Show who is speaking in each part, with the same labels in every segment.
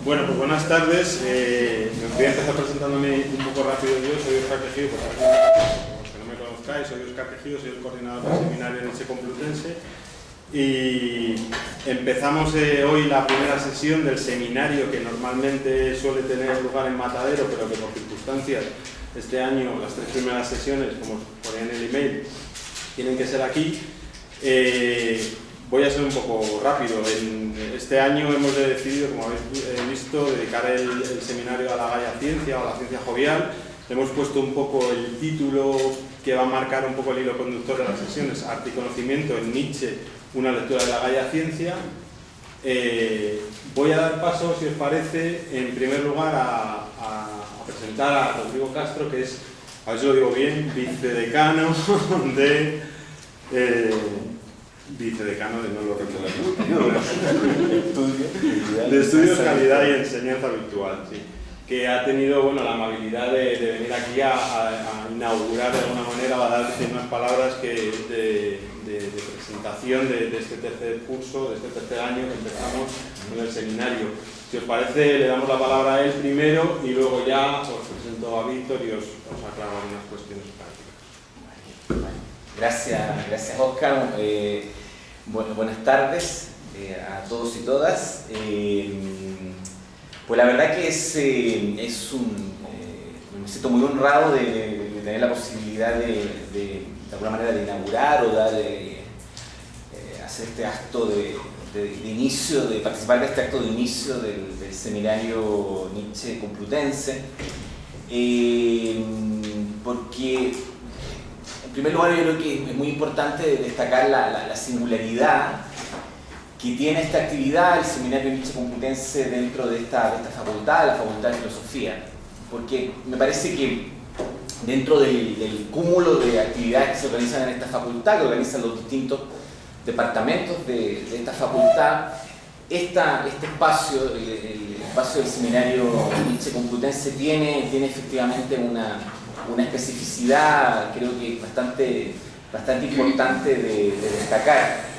Speaker 1: Bueno, pues buenas tardes. Me voy a empezar presentándome un poco rápido yo. Soy Óscar Tejido, por los que no me conozcáis, soy Óscar Tejido, soy el coordinador del seminario Nietzsche Complutense. Y empezamos hoy la primera sesión del seminario que normalmente suele tener lugar en Matadero, pero que por circunstancias este año las 3 primeras sesiones, como ponía en el email, tienen que ser aquí. Voy a ser un poco rápido. Este año hemos decidido, como habéis visto, dedicar el seminario a la Gaia Ciencia o a la ciencia jovial. Hemos puesto un poco el título que va a marcar un poco el hilo conductor de las sesiones: Arte y conocimiento en Nietzsche, una lectura de la Gaia Ciencia. Voy a dar paso, si os parece, en primer lugar a presentar a Rodrigo Castro, que es, a ver si lo digo bien, vicedecano no lo recuerdo, de Estudios, Calidad y Enseñanza Virtual, sí, que ha tenido, bueno, la amabilidad de venir aquí a inaugurar de alguna manera, a dar unas palabras de presentación de este tercer curso, de este tercer año que empezamos en el seminario. Si os parece, le damos la palabra a él primero y luego ya os presento a Víctor y os aclaro algunas cuestiones prácticas.
Speaker 2: Gracias Óscar. Buenas tardes a todos y todas. Pues la verdad que me siento muy honrado de tener la posibilidad de alguna manera de inaugurar o hacer este acto de inicio, de participar de este acto de inicio del seminario Nietzsche Complutense, porque en primer lugar yo creo que es muy importante destacar la singularidad que tiene esta actividad, el seminario Nietzsche Complutense, dentro de esta facultad, la Facultad de Filosofía, porque me parece que dentro del cúmulo de actividades que se organizan en esta facultad, que organizan los distintos departamentos de esta facultad, este espacio, el espacio del seminario Nietzsche Complutense tiene efectivamente una especificidad, creo que bastante importante de destacar.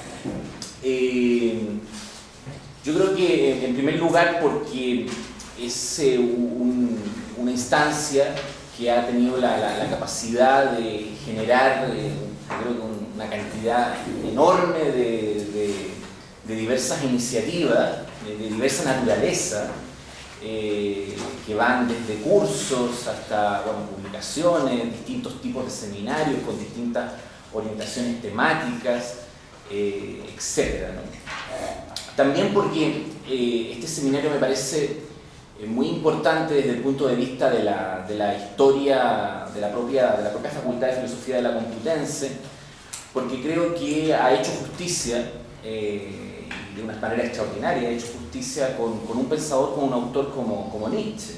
Speaker 2: Yo creo que en primer lugar porque es una instancia que ha tenido la capacidad de generar, creo que una cantidad enorme de diversas iniciativas, de diversa naturaleza, que van desde cursos hasta publicaciones, distintos tipos de seminarios con distintas orientaciones temáticas, etc., ¿no? También porque este seminario me parece muy importante desde el punto de vista de la historia de la propia Facultad de Filosofía de la Complutense, porque creo que ha hecho justicia, de una manera extraordinaria, ha hecho justicia con un pensador, con un autor como Nietzsche.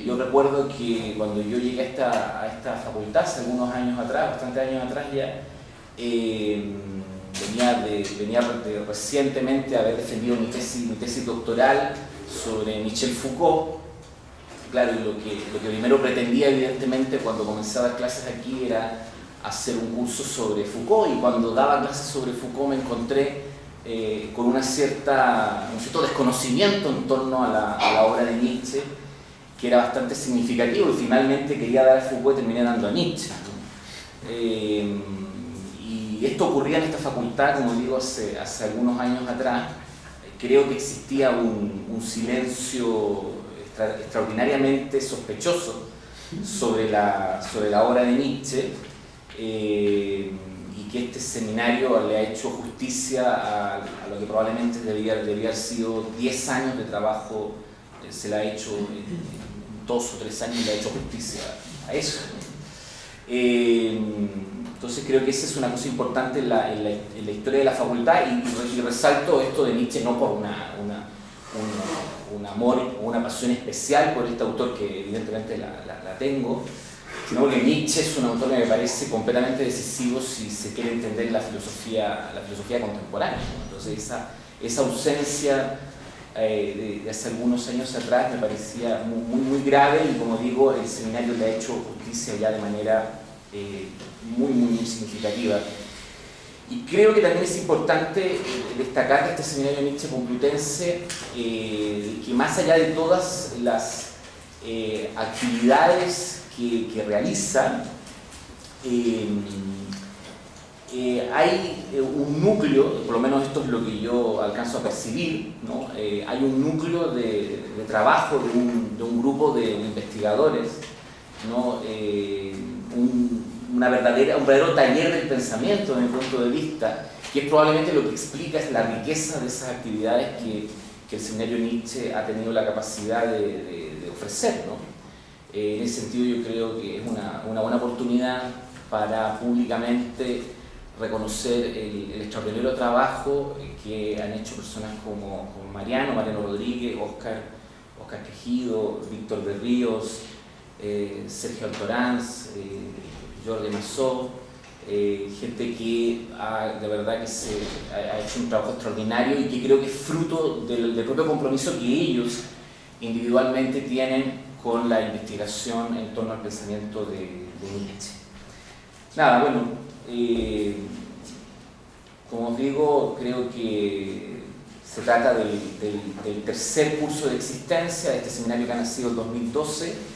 Speaker 2: Yo recuerdo que cuando yo llegué a esta facultad, hace algunos años atrás, bastantes años atrás ya, venía recientemente a haber defendido mi tesis doctoral sobre Michel Foucault. Claro, y lo que primero pretendía, evidentemente, cuando comencé a dar clases aquí era hacer un curso sobre Foucault, y cuando daba clases sobre Foucault me encontré con un cierto desconocimiento en torno a la obra de Nietzsche, que era bastante significativo, y finalmente quería dar a Foucault y terminé dando a Nietzsche. Y esto ocurría en esta facultad, como digo, hace algunos años atrás. Creo que existía un silencio extraordinariamente sospechoso sobre la obra de Nietzsche, y que este seminario le ha hecho justicia a lo que probablemente debía haber sido 10 años de trabajo. Se le ha hecho en 2 o 3 años, le ha hecho justicia a eso. Entonces creo que esa es una cosa importante en la historia de la facultad, y resalto esto de Nietzsche no por un amor o una pasión especial por este autor, que evidentemente la tengo, sino porque Nietzsche es un autor que me parece completamente decisivo si se quiere entender la filosofía contemporánea, ¿no? Entonces esa ausencia de hace algunos años atrás me parecía muy grave, y como digo, el seminario le ha hecho justicia ya de manera muy significativa. Y creo que también es importante destacar que este seminario Nietzsche Complutense, que más allá de todas las actividades que realiza, hay un núcleo, por lo menos esto es lo que yo alcanzo a percibir, ¿no? Hay un núcleo de trabajo de un grupo de investigadores, ¿no? Un verdadero taller del pensamiento desde mi punto de vista, que es probablemente lo que explica es la riqueza de esas actividades que el seminario Nietzsche ha tenido la capacidad de ofrecer, ¿no? En ese sentido yo creo que es una buena oportunidad para públicamente reconocer el extraordinario trabajo que han hecho personas como Mariano Rodríguez, Óscar Tejido, Víctor Berríos, Sergio Altoranz, Jordi Massó, gente que de verdad que ha hecho un trabajo extraordinario y que creo que es fruto del propio compromiso que ellos individualmente tienen con la investigación en torno al pensamiento de Nietzsche. Nada, bueno, como os digo, creo que se trata del tercer curso de existencia de este seminario que ha nacido en 2012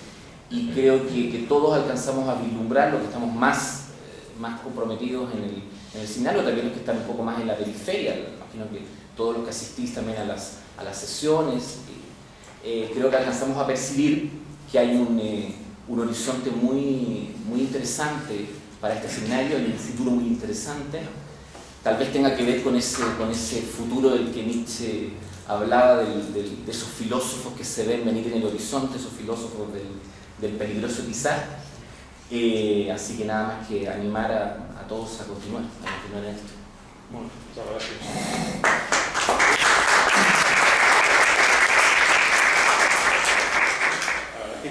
Speaker 2: y creo que todos alcanzamos a vislumbrar lo que estamos más comprometidos en el seminario, también los que están un poco más en la periferia, imagino que todos los que asistís también a las sesiones, creo que alcanzamos a percibir que hay un horizonte muy interesante para este seminario, hay un futuro muy interesante, tal vez tenga que ver con ese futuro del que Nietzsche hablaba, de esos filósofos que se ven venir en el horizonte, esos filósofos del peligroso quizás. Así que nada más que animar a todos a continuar en esto.
Speaker 1: Bueno, muchas gracias.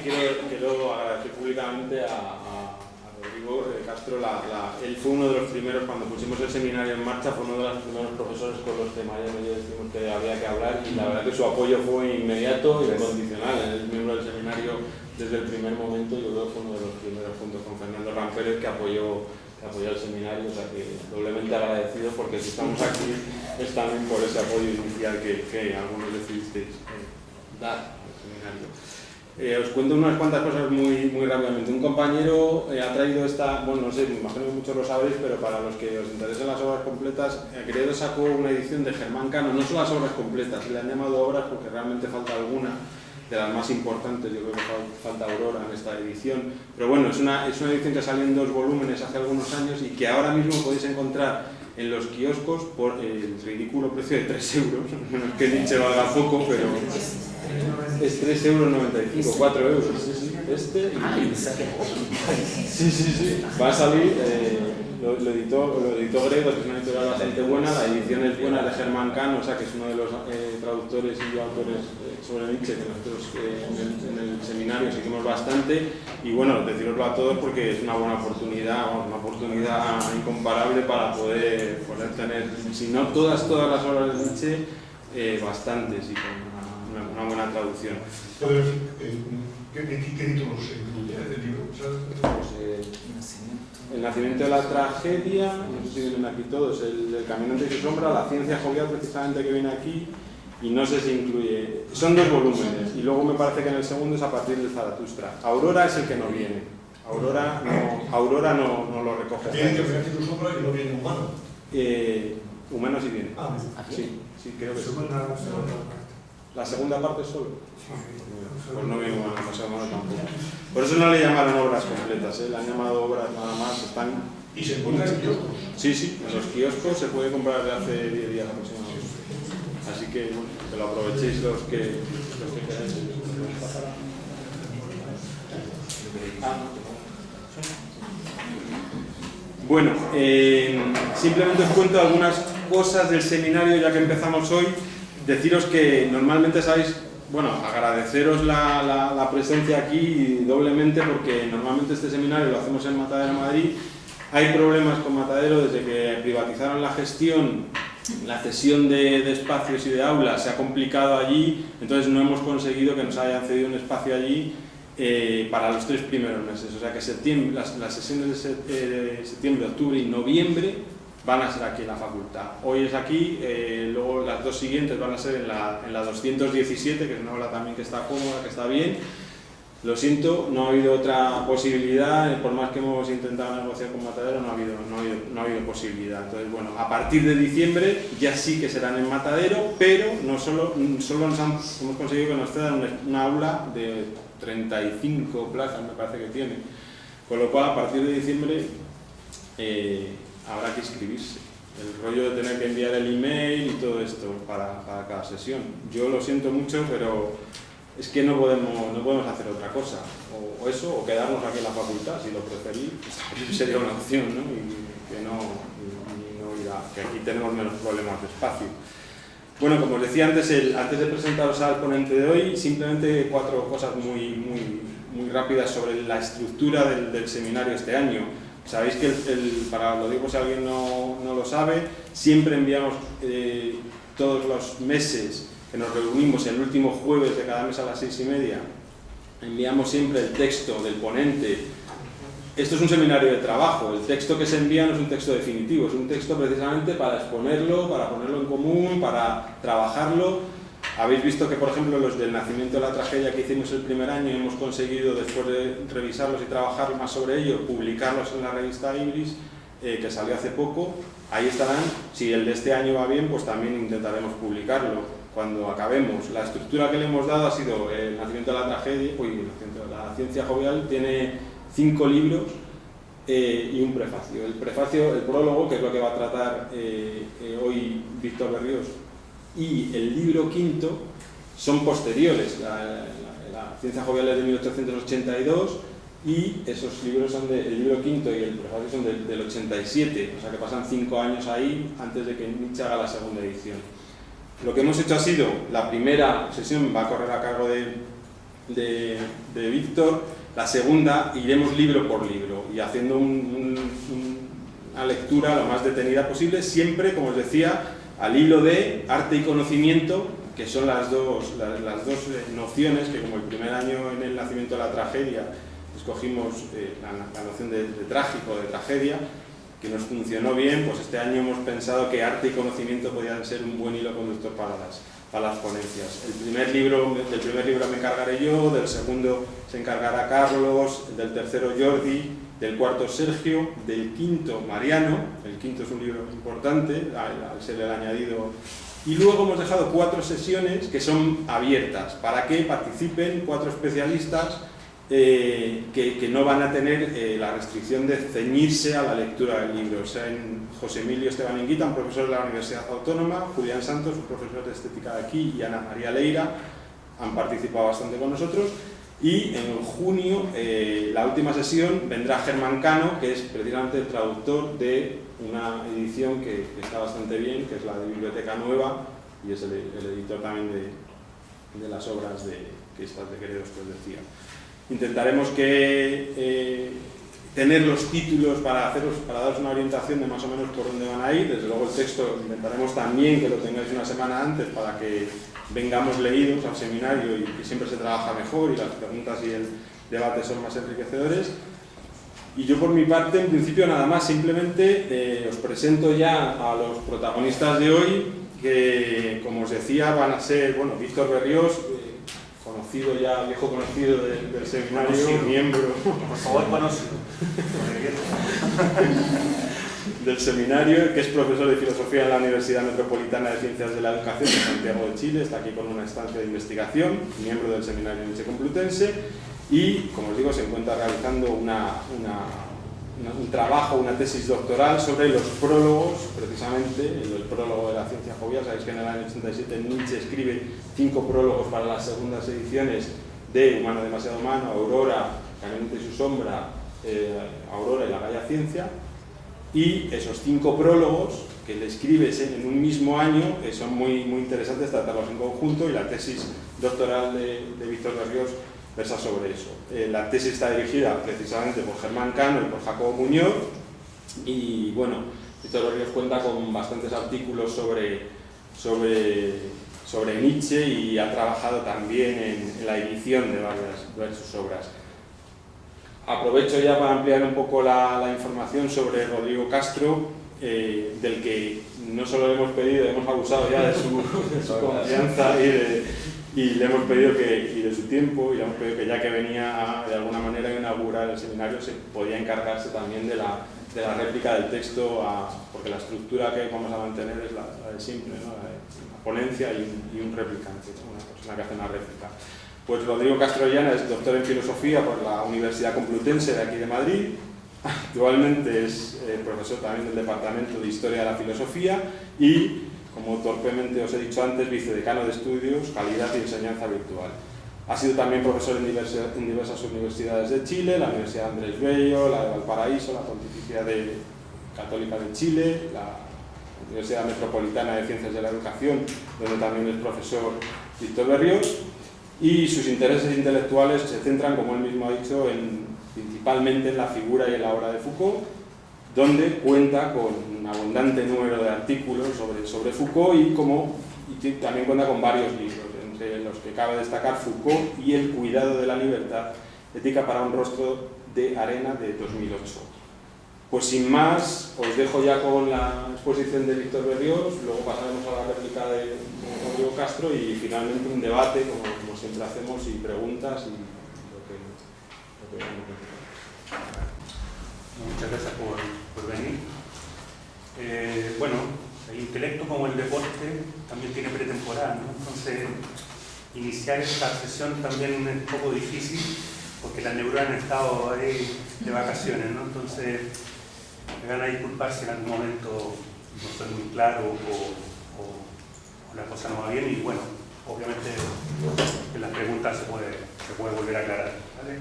Speaker 1: Quiero agradecer públicamente a Rodrigo Castro. Él fue uno de los primeros, cuando pusimos el seminario en marcha, fue uno de los primeros profesores con los que Mariano y yo decimos que había que hablar, y la verdad que su apoyo fue inmediato y incondicional. Él es miembro del seminario desde el primer momento. Yo creo que fue uno de los primeros, junto con Fernando Rampérez, que apoyó el seminario, o sea que doblemente agradecido, porque si estamos aquí es también por ese apoyo inicial que algunos decidisteis dar al seminario. Os cuento unas cuantas cosas muy rápidamente. Un compañero ha traído no sé, me imagino que muchos lo sabréis, pero para los que os interesen las obras completas, Quevedo sacó una edición de Germán Cano, no son las obras completas, se le han llamado obras porque realmente falta alguna, de las más importantes. Yo creo que falta Aurora en esta edición, pero bueno, es una edición que salió en 2 volúmenes hace algunos años y que ahora mismo podéis encontrar en los kioscos por el ridículo precio de 3 euros, menos que Nietzsche valga poco, pero es 3,95 €, 4 euros. Sí, este sí. Va a salir, lo editó Gredos, que es una editorial bastante buena. La edición es buena, de Germán Cano, o sea que es uno de los traductores y autores sobre Nietzsche que nosotros en el seminario seguimos bastante. Y bueno, deciroslo a todos porque es una buena oportunidad, una oportunidad incomparable para poder tener, si no todas las obras de Nietzsche, bastantes, y con una buena traducción.
Speaker 3: ¿Qué títulos incluye el libro?
Speaker 1: El nacimiento de la tragedia, no sé si vienen aquí todos, el caminante y su sombra, la ciencia jovial precisamente que viene aquí, y no sé si incluye, son 2 volúmenes, y luego me parece que en el segundo es a partir del Zaratustra. Aurora es el que no viene, Aurora no lo recoge.
Speaker 3: ¿Tiene que ser tu sombra y no viene humano?
Speaker 1: Humano sí viene. Sí, creo que sí. ¿La segunda parte solo? Pues no viene humano, no sé, humano tampoco. Por eso no le llamaron obras completas, le han llamado obras nada más.
Speaker 3: ¿Y se encuentra en kioscos?
Speaker 1: Sí, en los kioscos se puede comprar desde hace 10 días aproximadamente. Así que, bueno, que lo aprovechéis los que queráis. Bueno, simplemente os cuento algunas cosas del seminario ya que empezamos hoy. Deciros que normalmente sabéis, bueno, agradeceros la presencia aquí doblemente, porque normalmente este seminario lo hacemos en Matadero, Madrid. Hay problemas con Matadero desde que privatizaron la gestión, la cesión de espacios y de aulas se ha complicado allí, entonces no hemos conseguido que nos hayan cedido un espacio allí para los 3 primeros meses. O sea que las sesiones de septiembre, octubre y noviembre van a ser aquí en la facultad. Hoy es aquí, luego las dos siguientes van a ser en la 217, que es una aula también que está cómoda, que está bien. Lo siento, no ha habido otra posibilidad, por más que hemos intentado negociar con Matadero, no ha habido posibilidad. Entonces, bueno, a partir de diciembre ya sí que serán en Matadero, pero no solo hemos conseguido que nos cedan una aula de 35 plazas, me parece que tiene. Con lo cual, a partir de diciembre habrá que inscribirse. El rollo de tener que enviar el email y todo esto para cada sesión. Yo lo siento mucho, pero es que no podemos hacer otra cosa, o eso, o quedarnos aquí en la facultad, si lo preferís, pues sería una opción, ¿no? Y que no ir que aquí tenemos menos problemas de espacio. Bueno, como os decía antes de presentaros al ponente de hoy, simplemente 4 cosas muy rápidas sobre la estructura del seminario este año. Sabéis que, lo digo si alguien no lo sabe, siempre enviamos todos los meses que nos reunimos el último jueves de cada mes a las 6:30, enviamos siempre el texto del ponente. Esto es un seminario de trabajo, el texto que se envía no es un texto definitivo, es un texto precisamente para exponerlo, para ponerlo en común, para trabajarlo. Habéis visto que, por ejemplo, los del nacimiento de la tragedia que hicimos el primer año, hemos conseguido, después de revisarlos y trabajar más sobre ello, publicarlos en la revista Ibris, que salió hace poco. Ahí estarán. Si el de este año va bien, pues también intentaremos publicarlo cuando acabemos. La estructura que le hemos dado ha sido el nacimiento de la tragedia, la ciencia jovial tiene 5 libros y un prefacio. El prólogo, que es lo que va a tratar hoy Víctor Berríos, y el libro quinto son posteriores. La ciencia jovial es de 1882 y esos libros el libro quinto y el prefacio son del 87, o sea que pasan 5 años ahí antes de que Nietzsche haga la segunda edición. Lo que hemos hecho ha sido, la primera sesión va a correr a cargo de Víctor, la segunda iremos libro por libro y haciendo una lectura lo más detenida posible, siempre, como os decía, al hilo de arte y conocimiento, que son las dos nociones que, como el primer año en el nacimiento de la tragedia escogimos la noción de trágico, de tragedia, que nos funcionó bien, pues este año hemos pensado que arte y conocimiento podían ser un buen hilo conductor para las ponencias. Del primer libro me encargaré yo, del segundo se encargará Carlos, del tercero Jordi, del cuarto Sergio, del quinto Mariano. El quinto es un libro importante, al ser el añadido. Y luego hemos dejado 4 sesiones que son abiertas, para que participen 4 especialistas que no van a tener la restricción de ceñirse a la lectura del libro. O sea, José Emilio Esteban Inguita, un profesor de la Universidad Autónoma, Julián Santos, un profesor de estética de aquí, y Ana María Leira han participado bastante con nosotros. Y en junio, la última sesión, vendrá Germán Cano, que es precisamente el traductor de una edición que está bastante bien, que es la de Biblioteca Nueva, y es el editor también de las obras que estas de Queredos que os decía. Intentaremos tener los títulos para daros una orientación de más o menos por dónde van a ir. Desde luego el texto intentaremos también que lo tengáis una semana antes para que vengamos leídos al seminario y que siempre se trabaja mejor y las preguntas y el debate son más enriquecedores. Y yo por mi parte, en principio nada más, simplemente os presento ya a los protagonistas de hoy, que como os decía van a ser, bueno, Víctor Berríos, viejo conocido del seminario, conocido. Miembro.
Speaker 4: Por favor, conocido.
Speaker 1: Del seminario, que es profesor de filosofía en la Universidad Metropolitana de Ciencias de la Educación de Santiago de Chile, está aquí con una estancia de investigación, miembro del seminario Nietzsche Complutense, y, como os digo, se encuentra realizando un trabajo, una tesis doctoral sobre los prólogos, precisamente, el prólogo de la ciencia jovial. Sabéis que en el año 87 Nietzsche escribe 5 prólogos para las segundas ediciones de Humano demasiado humano, Aurora, Caminante y su sombra, Aurora y la Gaia Ciencia, y esos 5 prólogos que le escribes en un mismo año son muy interesantes tratarlos en conjunto, y la tesis doctoral de Víctor Berríos versa sobre eso. La tesis está dirigida precisamente por Germán Cano y por Jacobo Muñoz, y bueno, Víctor Berríos cuenta con bastantes artículos sobre Nietzsche, y ha trabajado también en la edición de varias de sus obras. Aprovecho ya para ampliar un poco la información sobre Rodrigo Castro. del que no solo le hemos pedido, hemos abusado ya de su confianza y le hemos pedido y de su tiempo, y le hemos pedido que ya que venía de alguna manera a inaugurar el seminario se podía encargarse también de la réplica del texto, porque la estructura que vamos a mantener es la de siempre, ¿no? La ponencia y un replicante, una persona que hace una réplica. Pues Rodrigo Castrollana es doctor en filosofía por la Universidad Complutense de aquí de Madrid. Actualmente es profesor también del Departamento de Historia de la Filosofía y, como torpemente os he dicho antes, vicedecano de Estudios, Calidad y Enseñanza Virtual. Ha sido también profesor en diversas universidades de Chile, la Universidad Andrés Bello, la de Valparaíso, la Pontificia Católica de Chile, la Universidad Metropolitana de Ciencias de la Educación, donde también es profesor Víctor Berrios, y sus intereses intelectuales se centran, como él mismo ha dicho, principalmente en la figura y en la obra de Foucault, donde cuenta con un abundante número de artículos sobre Foucault y también cuenta con varios libros, entre los que cabe destacar Foucault y El cuidado de la libertad, ética para un rostro de arena, de 2008. Pues sin más, os dejo ya con la exposición de Víctor Berrios, luego pasaremos a la réplica de Rodrigo Castro y finalmente un debate, como siempre hacemos, y preguntas y lo que
Speaker 4: Muchas gracias por venir. Bueno, el intelecto, como el deporte, también tiene pretemporada, ¿no? Entonces, iniciar esta sesión también es un poco difícil porque las neuronas han estado ahí de vacaciones, ¿no? Entonces, me van a disculpar si en algún momento no soy muy claro o la cosa no va bien, y bueno, obviamente en las preguntas se puede volver a aclarar, ¿vale?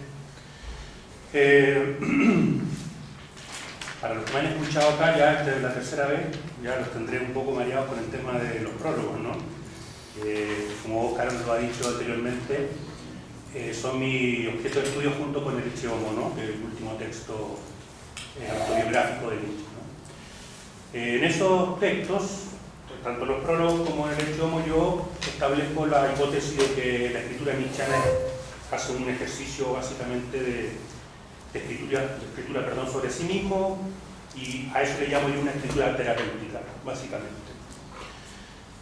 Speaker 4: Para los que me han escuchado acá, ya esta es la tercera vez, ya los tendré un poco mareados con el tema de los prólogos, ¿no? Como vos, Carlos, lo ha dicho anteriormente, son mi objeto de estudio junto con el Ecce Homo, ¿no? Que es el último texto autobiográfico de Nietzsche, ¿no? En esos textos, tanto los prólogos como el Ecce Homo, yo establezco la hipótesis de que la escritura nietzscheana hace un ejercicio básicamente de escritura sobre sí mismo, y a eso le llamo yo una escritura terapéutica, básicamente.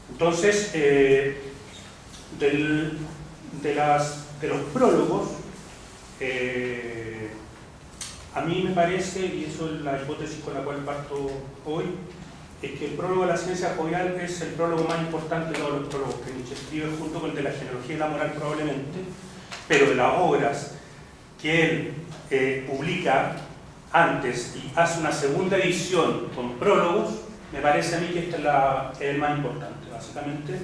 Speaker 4: Entonces, de los prólogos, a mí me parece, y eso es la hipótesis con la cual parto hoy, es que el prólogo de la ciencia jovial es el prólogo más importante de todos los prólogos que Nietzsche escribe, junto con el de la genealogía y la moral probablemente, pero de las obras que él publica antes y hace una segunda edición con prólogos, me parece a mí que este es el más importante, básicamente,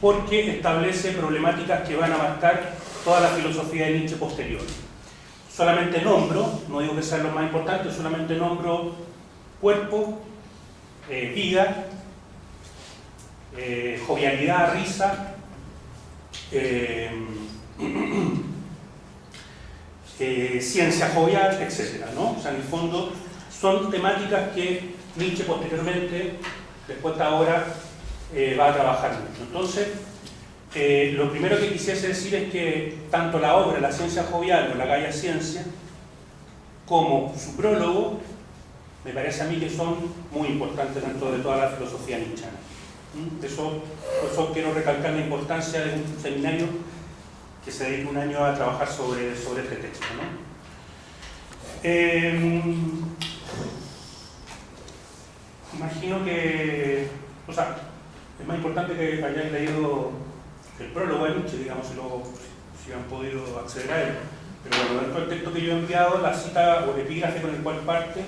Speaker 4: porque establece problemáticas que van a abarcar toda la filosofía de Nietzsche posterior. Solamente nombro, no digo que sean los más importantes, solamente nombro cuerpo, vida, jovialidad, risa, ciencia jovial, etc., ¿no? O sea, en el fondo son temáticas que Nietzsche posteriormente, después de ahora, va a trabajar mucho. Entonces, lo primero que quisiese decir es que tanto la obra La ciencia jovial o La Gaia Ciencia, como su prólogo, me parece a mí que son muy importantes dentro de toda la filosofía nietzscheana. Por eso quiero recalcar la importancia de un seminario que se dedica un año a trabajar sobre este texto, ¿no? Imagino que, o sea, es más importante que hayáis leído el prólogo de Nietzsche, digamos, si han podido acceder a él. Pero bueno, dentro del texto que yo he enviado, la cita o el epígrafe con el cual parte,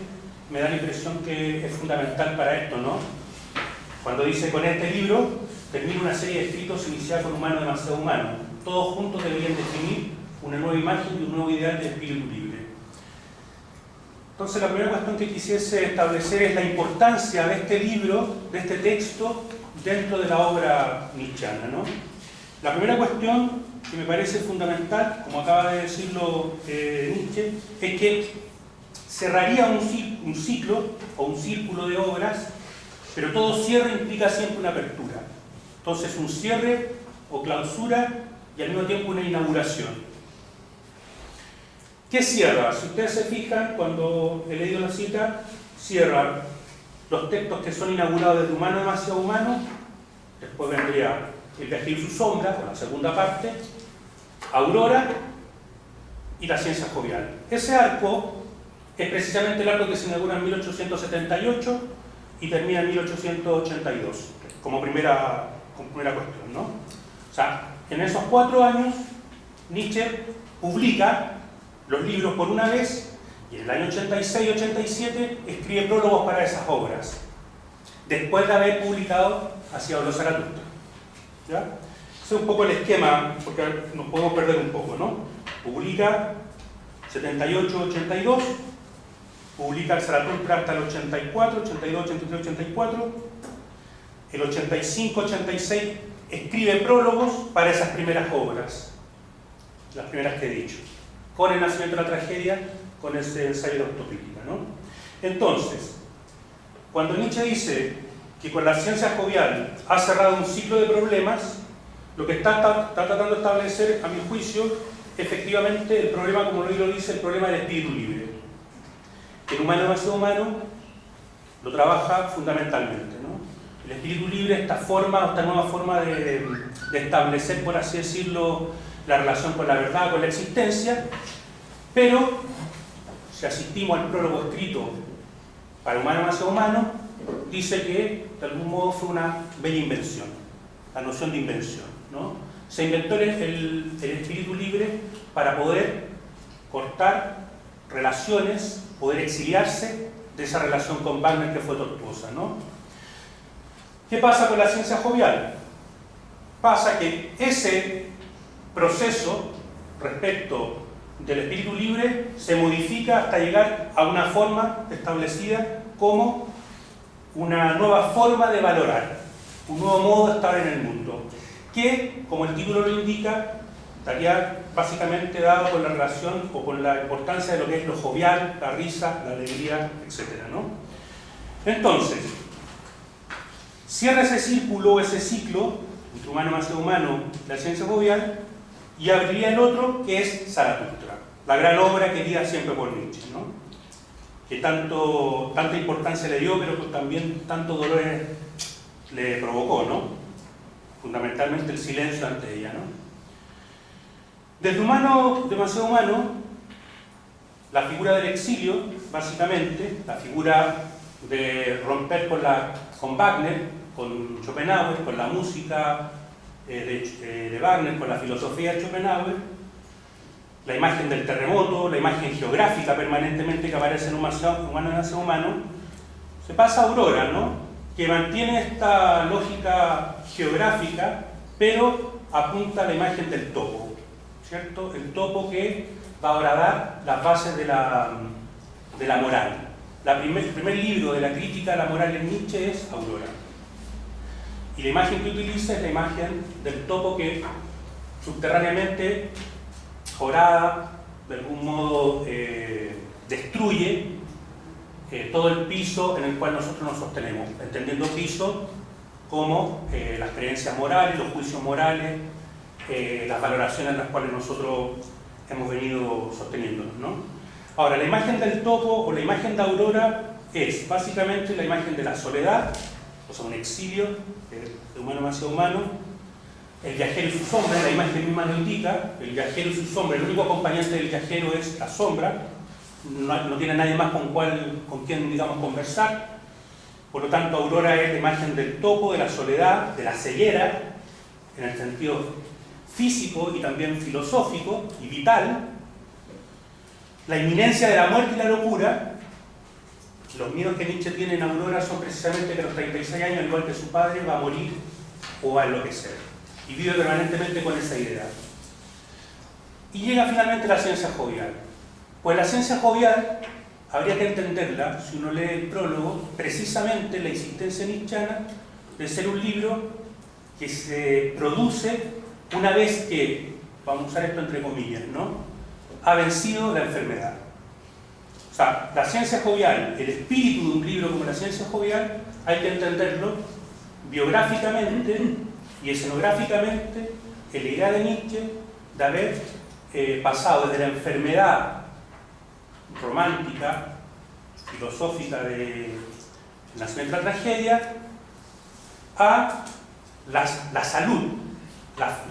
Speaker 4: me da la impresión que es fundamental para esto, ¿no? Cuando dice: con este libro termina una serie de escritos iniciados con humano demasiado humano. Todos juntos deberían definir una nueva imagen y un nuevo ideal de espíritu libre. Entonces, la primera cuestión que quisiese establecer es la importancia de este libro, de este texto, dentro de la obra nietzscheana, ¿no? La primera cuestión que me parece fundamental, como acaba de decirlo Nietzsche, es que cerraría un ciclo o un círculo de obras, pero todo cierre implica siempre una apertura. Entonces, un cierre o clausura y al mismo tiempo una inauguración. ¿Qué cierra? Si ustedes se fijan, cuando he leído la cita, cierra los textos que son inaugurados desde Humano demasiado humano, después vendría El viajero y su sombra, con la segunda parte, Aurora y La ciencia jovial. Ese arco es precisamente el arco que se inaugura en 1878 y termina en 1882, como primera cuestión, ¿no? O sea, en esos 4 años, Nietzsche publica los libros por una vez y en el año 86-87 escribe prólogos para esas obras, después de haber publicado Así habló Zaratustra. ¿Ya? Ese es un poco el esquema, porque nos podemos perder un poco, ¿no? Publica 78-82, publica el Zaratustra hasta el 84, 82, 83, 84, el 85-86 escribe prólogos para esas primeras obras, las primeras que he dicho, con El nacimiento de la tragedia, con ese ensayo de autocrítica, ¿no? Entonces, cuando Nietzsche dice que con la ciencia jovial ha cerrado un ciclo de problemas, lo que está tratando de establecer, a mi juicio, efectivamente el problema, como lo dice, el problema del espíritu libre. El humano demasiado humano lo trabaja fundamentalmente, ¿no? El espíritu libre, esta nueva forma de establecer, por así decirlo, la relación con la verdad, con la existencia, pero si asistimos al prólogo escrito para Humano demasiado humano, dice que de algún modo fue una bella invención, la noción de invención, ¿no? Se inventó el espíritu libre para poder cortar relaciones, poder exiliarse de esa relación con Wagner que fue tortuosa, ¿no? ¿Qué pasa con la ciencia jovial? Pasa que ese proceso respecto del espíritu libre se modifica hasta llegar a una forma establecida como una nueva forma de valorar, un nuevo modo de estar en el mundo, que, como el título lo indica, estaría básicamente dado con la relación o con la importancia de lo que es lo jovial, la risa, la alegría, etc., ¿no? Entonces, cierra ese círculo, ese ciclo, entre humano demasiado humano, la ciencia jovial, y abriría el otro, que es Zaratustra, la gran obra querida siempre por Nietzsche, ¿no? Que tanta importancia le dio, pero que también tanto dolor le provocó, ¿no? Fundamentalmente el silencio ante ella, ¿no? Desde humano demasiado humano, la figura del exilio, básicamente, la figura de romper con Wagner, con Schopenhauer, con la música de Wagner, con la filosofía de Schopenhauer, la imagen del terremoto, la imagen geográfica permanentemente que aparece en Humano demasiado humano, se pasa a Aurora, ¿no? Que mantiene esta lógica geográfica, pero apunta a la imagen del topo, ¿cierto? El topo que va a horadar las bases de la moral. El primer libro de la crítica a la moral en Nietzsche es Aurora. Y la imagen que utiliza es la imagen del topo que subterráneamente, horada, de algún modo destruye todo el piso en el cual nosotros nos sostenemos, entendiendo piso como las creencias morales, los juicios morales, las valoraciones en las cuales nosotros hemos venido sosteniéndonos, ¿no? Ahora, la imagen del topo o la imagen de Aurora es básicamente la imagen de la soledad, o sea, un exilio de humano demasiado humano. El viajero y su sombra, la imagen misma lo indica, el viajero y su sombra, el único acompañante del viajero es la sombra, no tiene nadie más con quien, digamos, conversar. Por lo tanto, Aurora es la imagen del topo, de la soledad, de la ceguera, en el sentido físico y también filosófico y vital. La inminencia de la muerte y la locura. Los miedos que Nietzsche tiene en Aurora son precisamente que a los 36 años, al igual que su padre, va a morir o va a enloquecer. Y vive permanentemente con esa idea. Y llega finalmente la ciencia jovial. Pues la ciencia jovial habría que entenderla, si uno lee el prólogo, precisamente la insistencia nietzscheana de ser un libro que se produce una vez que, vamos a usar esto entre comillas, ¿no?, ha vencido la enfermedad. O sea, la ciencia jovial, el espíritu de un libro como la ciencia jovial, hay que entenderlo biográficamente y escenográficamente en la idea de Nietzsche de haber pasado desde la enfermedad romántica, filosófica de el nacimiento de la tragedia, a la salud,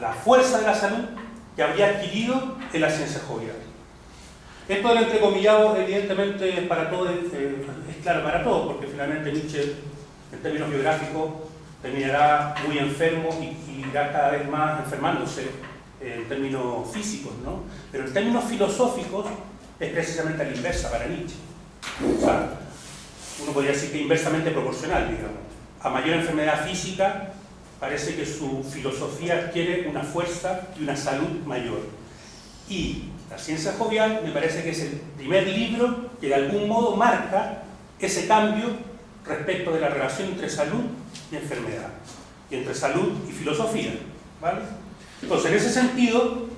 Speaker 4: la fuerza de la salud que habría adquirido en la ciencia jovial. Esto del entrecomillado, evidentemente, para todos, es claro para todos, porque finalmente Nietzsche, en términos biográficos, terminará muy enfermo y irá cada vez más enfermándose en términos físicos, ¿no? Pero en términos filosóficos es precisamente a la inversa para Nietzsche. O sea, uno podría decir que inversamente proporcional, digamos. A mayor enfermedad física, parece que su filosofía adquiere una fuerza y una salud mayor. Y la ciencia jovial me parece que es el primer libro que de algún modo marca ese cambio respecto de la relación entre salud y enfermedad, y entre salud y filosofía, ¿vale? Entonces, en ese sentido,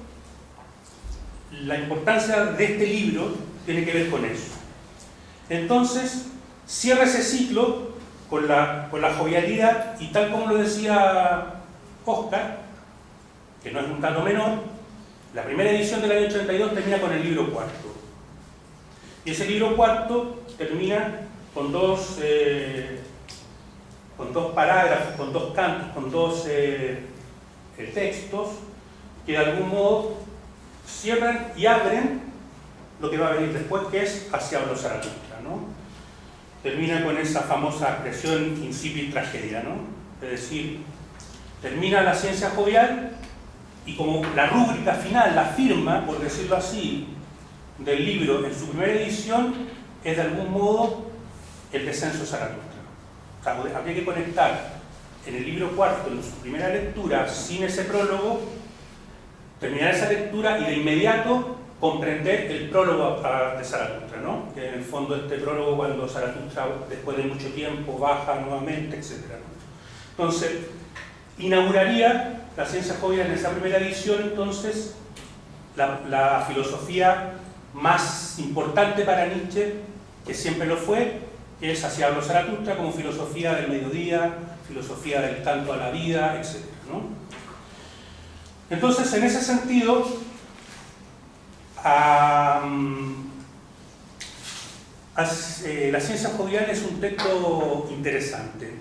Speaker 4: la importancia de este libro tiene que ver con eso. Entonces, cierra ese ciclo con la jovialidad, y tal como lo decía Oscar, que no es un dato menor, la primera edición del año 82 termina con el libro cuarto. Y ese libro cuarto termina con dos parágrafos, con dos cantos, con dos textos que de algún modo cierran y abren lo que va a venir después, que es Así habló Zaratustra, ¿no? Termina con esa famosa expresión incipit tragedia, ¿no? Es decir, termina la ciencia jovial y como la rúbrica final, la firma, por decirlo así, del libro en su primera edición es de algún modo el descenso de Zaratustra. O sea, habría que conectar en el libro cuarto, en su primera lectura, sin ese prólogo, terminar esa lectura y de inmediato comprender el prólogo de Zaratustra, ¿no? Que en el fondo este prólogo cuando Zaratustra después de mucho tiempo baja nuevamente, etc., ¿no? Entonces, inauguraría la ciencia jovial en esa primera edición, entonces, la filosofía más importante para Nietzsche, que siempre lo fue, que es Así habló Zaratustra, como filosofía del mediodía, filosofía del canto a la vida, etc., ¿no? Entonces, en ese sentido, la ciencia jovial es un texto interesante.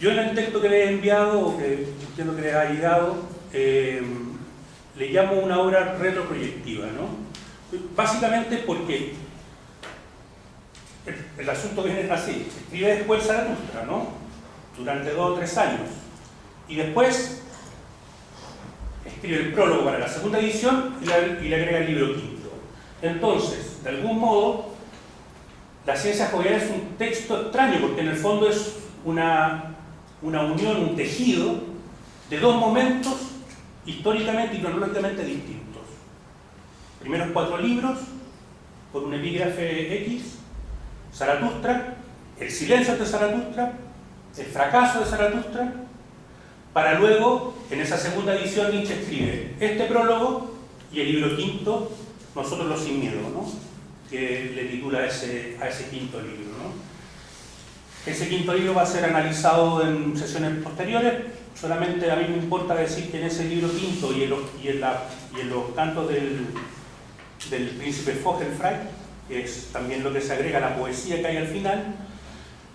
Speaker 4: Yo en el texto que le he enviado, o que entiendo que le ha llegado, le llamo una obra retroproyectiva, ¿no? Básicamente porque el asunto viene así: escribe después Zaratustra, ¿no? Durante 2 o 3 años, y después escribe el prólogo para la segunda edición y le agrega el libro quinto. Entonces, de algún modo, la ciencia jovial es un texto extraño, porque en el fondo es una unión, un tejido de 2 momentos históricamente y cronológicamente distintos. Primeros 4 libros, con un epígrafe X, Zaratustra, el silencio de Zaratustra, el fracaso de Zaratustra, para luego, en esa segunda edición, Nietzsche escribe este prólogo y el libro quinto, Nosotros los sin miedo, ¿no? Que le titula a ese quinto libro, ¿no? Ese quinto libro va a ser analizado en sesiones posteriores. Solamente a mí me importa decir que en ese libro quinto y en los cantos del príncipe Vogelfrey, que es también lo que se agrega a la poesía que hay al final,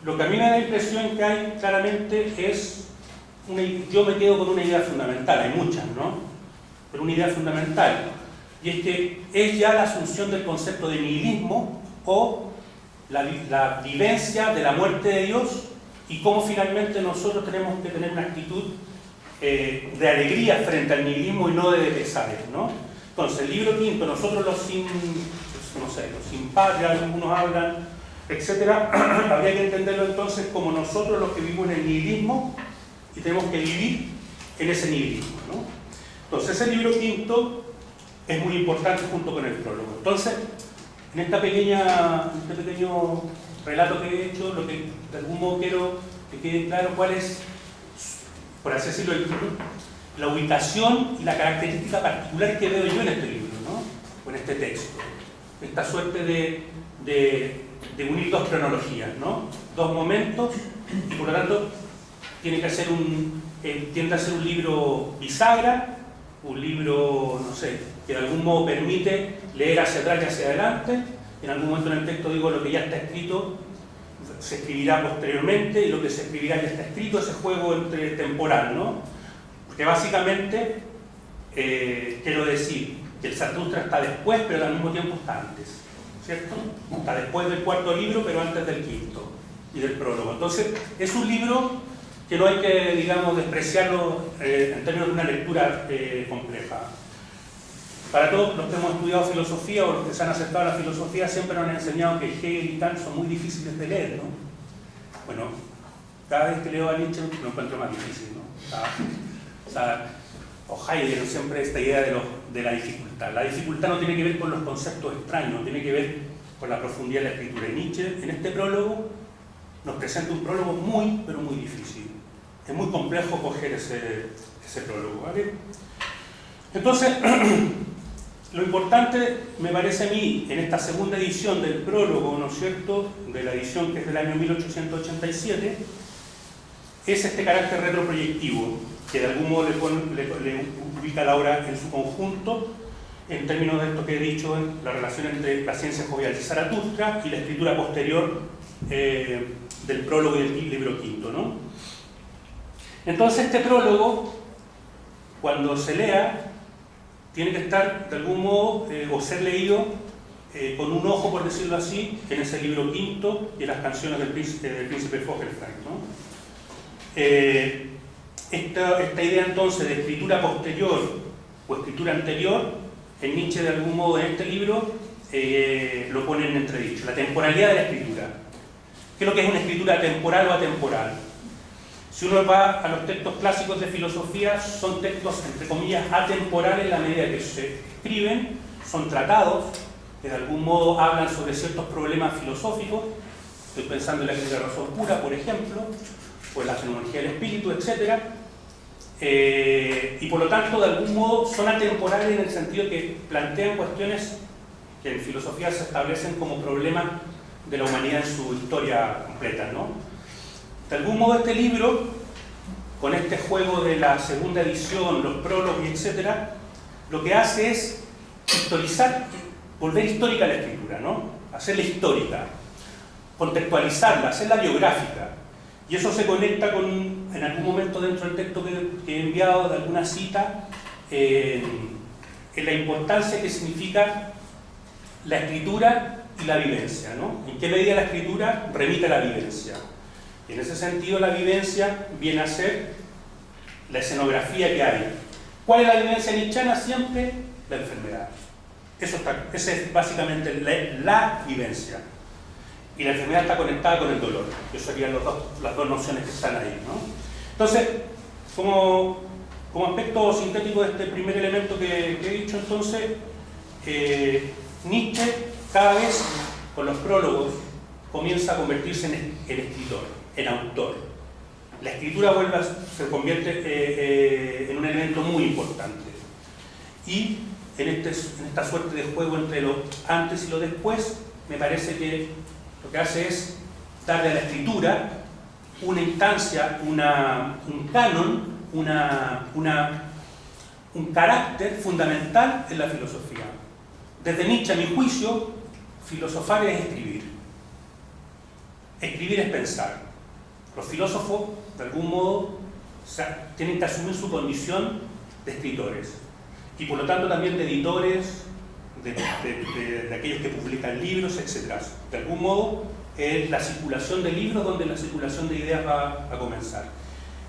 Speaker 4: lo que a mí me da la impresión que hay claramente es yo me quedo con una idea fundamental, hay muchas, ¿no? Pero una idea fundamental, y es que es ya la asunción del concepto de nihilismo o la vivencia de la muerte de Dios, y cómo finalmente nosotros tenemos que tener una actitud de alegría frente al nihilismo y no de pesares, ¿no? Entonces, el libro quinto, Nosotros los sin patria, algunos hablan, etcétera, habría que entenderlo entonces como nosotros los que vivimos en el nihilismo y tenemos que vivir en ese nihilismo, ¿no? Entonces, ese libro quinto es muy importante junto con el prólogo. Entonces, en este pequeño relato que he hecho, lo que de algún modo quiero que quede claro cuál es, por así decirlo, la ubicación y la característica particular que veo yo en este libro, ¿no? O en este texto. Esta suerte de unir 2 cronologías, ¿no? 2 momentos, y por lo tanto tiende a ser un libro bisagra, un libro, no sé, que de algún modo permite leer hacia atrás y hacia adelante. En algún momento en el texto digo lo que ya está escrito se escribirá posteriormente y lo que se escribirá ya está escrito, ese juego entre temporal, ¿no? Porque básicamente, quiero decir que el Zaratustra está después, pero al mismo tiempo está antes, ¿cierto? Está después del cuarto libro, pero antes del quinto y del prólogo. Entonces, es un libro que no hay que, digamos, despreciarlo en términos de una lectura compleja. Para todos los que hemos estudiado filosofía o los que se han acercado a la filosofía, siempre nos han enseñado que Hegel y Kant son muy difíciles de leer, ¿no? Bueno, cada vez que leo a Nietzsche lo encuentro más difícil, ¿no? O Heidegger, siempre esta idea de la dificultad. La dificultad no tiene que ver con los conceptos extraños, tiene que ver con la profundidad de la escritura. Y Nietzsche, en este prólogo, nos presenta un prólogo muy, pero muy difícil. Es muy complejo coger ese prólogo, ¿vale? Entonces, lo importante, me parece a mí, en esta segunda edición del prólogo, ¿no es cierto?, de la edición que es del año 1887, es este carácter retroproyectivo, que de algún modo le ubica la obra en su conjunto, en términos de esto que he dicho, la relación entre la ciencia jovial de Zaratustra y la escritura posterior del prólogo y del libro quinto, ¿no? Entonces este prólogo, cuando se lea, tiene que estar de algún modo o ser leído con un ojo, por decirlo así, en ese libro quinto y en las canciones del príncipe Vogelfrey, ¿no? Esta idea entonces de escritura posterior o escritura anterior, en Nietzsche de algún modo en este libro lo pone en entredicho, la temporalidad de la escritura. ¿Qué es lo que es una escritura temporal o atemporal? Si uno va a los textos clásicos de filosofía, son textos, entre comillas, atemporales en la medida que se escriben, son tratados, que de algún modo hablan sobre ciertos problemas filosóficos. Estoy pensando en la crítica de la razón pura, por ejemplo, o en la fenomenología del espíritu, etc. Y por lo tanto, de algún modo, son atemporales en el sentido que plantean cuestiones que en filosofía se establecen como problemas de la humanidad en su historia completa, ¿no? De algún modo este libro, con este juego de la segunda edición, los prólogos y etcétera, lo que hace es historizar, volver histórica la escritura, ¿no? Hacerla histórica, contextualizarla, hacerla biográfica. Y eso se conecta con, en algún momento dentro del texto que he enviado, de alguna cita, en la importancia que significa la escritura y la vivencia, ¿no? ¿En qué medida la escritura remite a la vivencia? Y en ese sentido la vivencia viene a ser la escenografía que hay. ¿Cuál es la vivencia nietzscheana? Siempre la enfermedad. Esa es básicamente la vivencia. Y la enfermedad está conectada con el dolor. Esas serían las dos nociones que están ahí, ¿no? Entonces, como aspecto sintético de este primer elemento que he dicho, entonces, Nietzsche cada vez con los prólogos comienza a convertirse en escritor, en autor. La escritura se convierte en un elemento muy importante. Y en esta suerte de juego entre lo antes y lo después, me parece que lo que hace es darle a la escritura una instancia, un canon, un carácter fundamental en la filosofía. Desde Nietzsche, a mi juicio, filosofar es escribir. Escribir es pensar. Los filósofos, de algún modo, tienen que asumir su condición de escritores. Y por lo tanto también de editores, de aquellos que publican libros, etc. De algún modo, es la circulación de libros donde la circulación de ideas va a comenzar.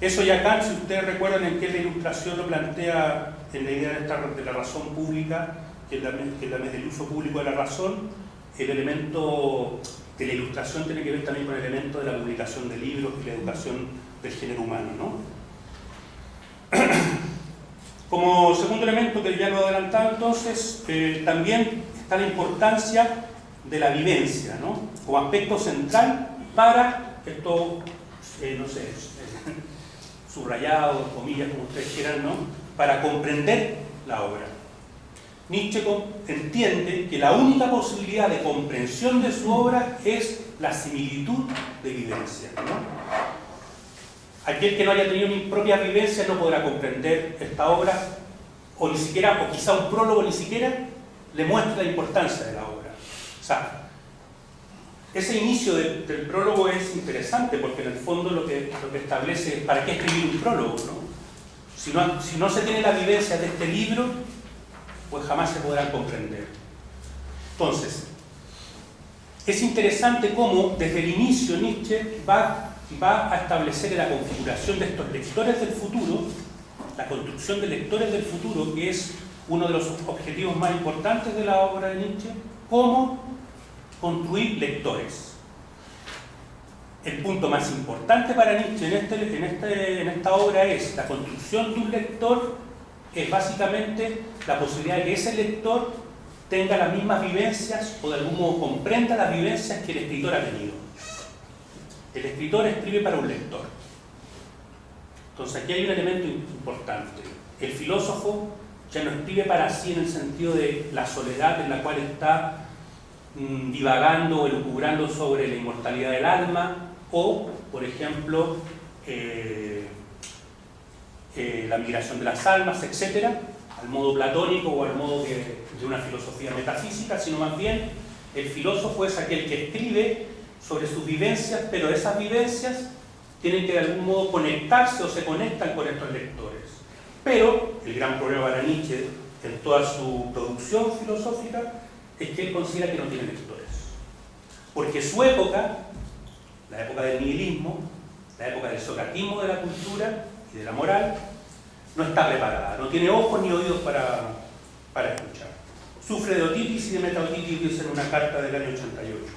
Speaker 4: Eso ya Kant, si ustedes recuerdan en qué la ilustración lo plantea en la idea de la razón pública, que es del uso público de la razón, el elemento de la ilustración tiene que ver también con el elemento de la publicación de libros y la educación del género humano, ¿no? Como segundo elemento, que ya lo he adelantado entonces, también está la importancia de la vivencia, ¿no? Como aspecto central para esto, no sé, subrayado, comillas, como ustedes quieran, ¿no? Para comprender la obra. Nietzsche entiende que la única posibilidad de comprensión de su obra es la similitud de vivencia, ¿no? Aquel que no haya tenido ni propia vivencia no podrá comprender esta obra, o ni siquiera, o quizá un prólogo ni siquiera le muestra la importancia de la obra. O sea, ese inicio del prólogo es interesante porque en el fondo lo que establece es para qué escribir un prólogo, ¿no? Si no se tiene la vivencia de este libro, pues jamás se podrán comprender. Entonces, es interesante cómo desde el inicio Nietzsche va a establecer la configuración de estos lectores del futuro, la construcción de lectores del futuro, que es uno de los objetivos más importantes de la obra de Nietzsche, cómo construir lectores. El punto más importante para Nietzsche en esta obra es la construcción de un lector, es básicamente la posibilidad de que ese lector tenga las mismas vivencias o de algún modo comprenda las vivencias que el escritor ha tenido. El escritor escribe para un lector. Entonces aquí hay un elemento importante. El filósofo ya no escribe para sí en el sentido de la soledad en la cual está divagando o elucubrando sobre la inmortalidad del alma o, por ejemplo, la migración de las almas, etc., al modo platónico o al modo de una filosofía metafísica, sino más bien el filósofo es aquel que escribe sobre sus vivencias, pero esas vivencias tienen que de algún modo conectarse o se conectan con estos lectores. Pero el gran problema para Nietzsche en toda su producción filosófica es que él considera que no tiene lectores. Porque su época, la época del nihilismo, la época del socratismo de la cultura y de la moral, no está preparada, no tiene ojos ni oídos para escuchar. Sufre de otitis y de metaotitis, dice en una carta del año 88,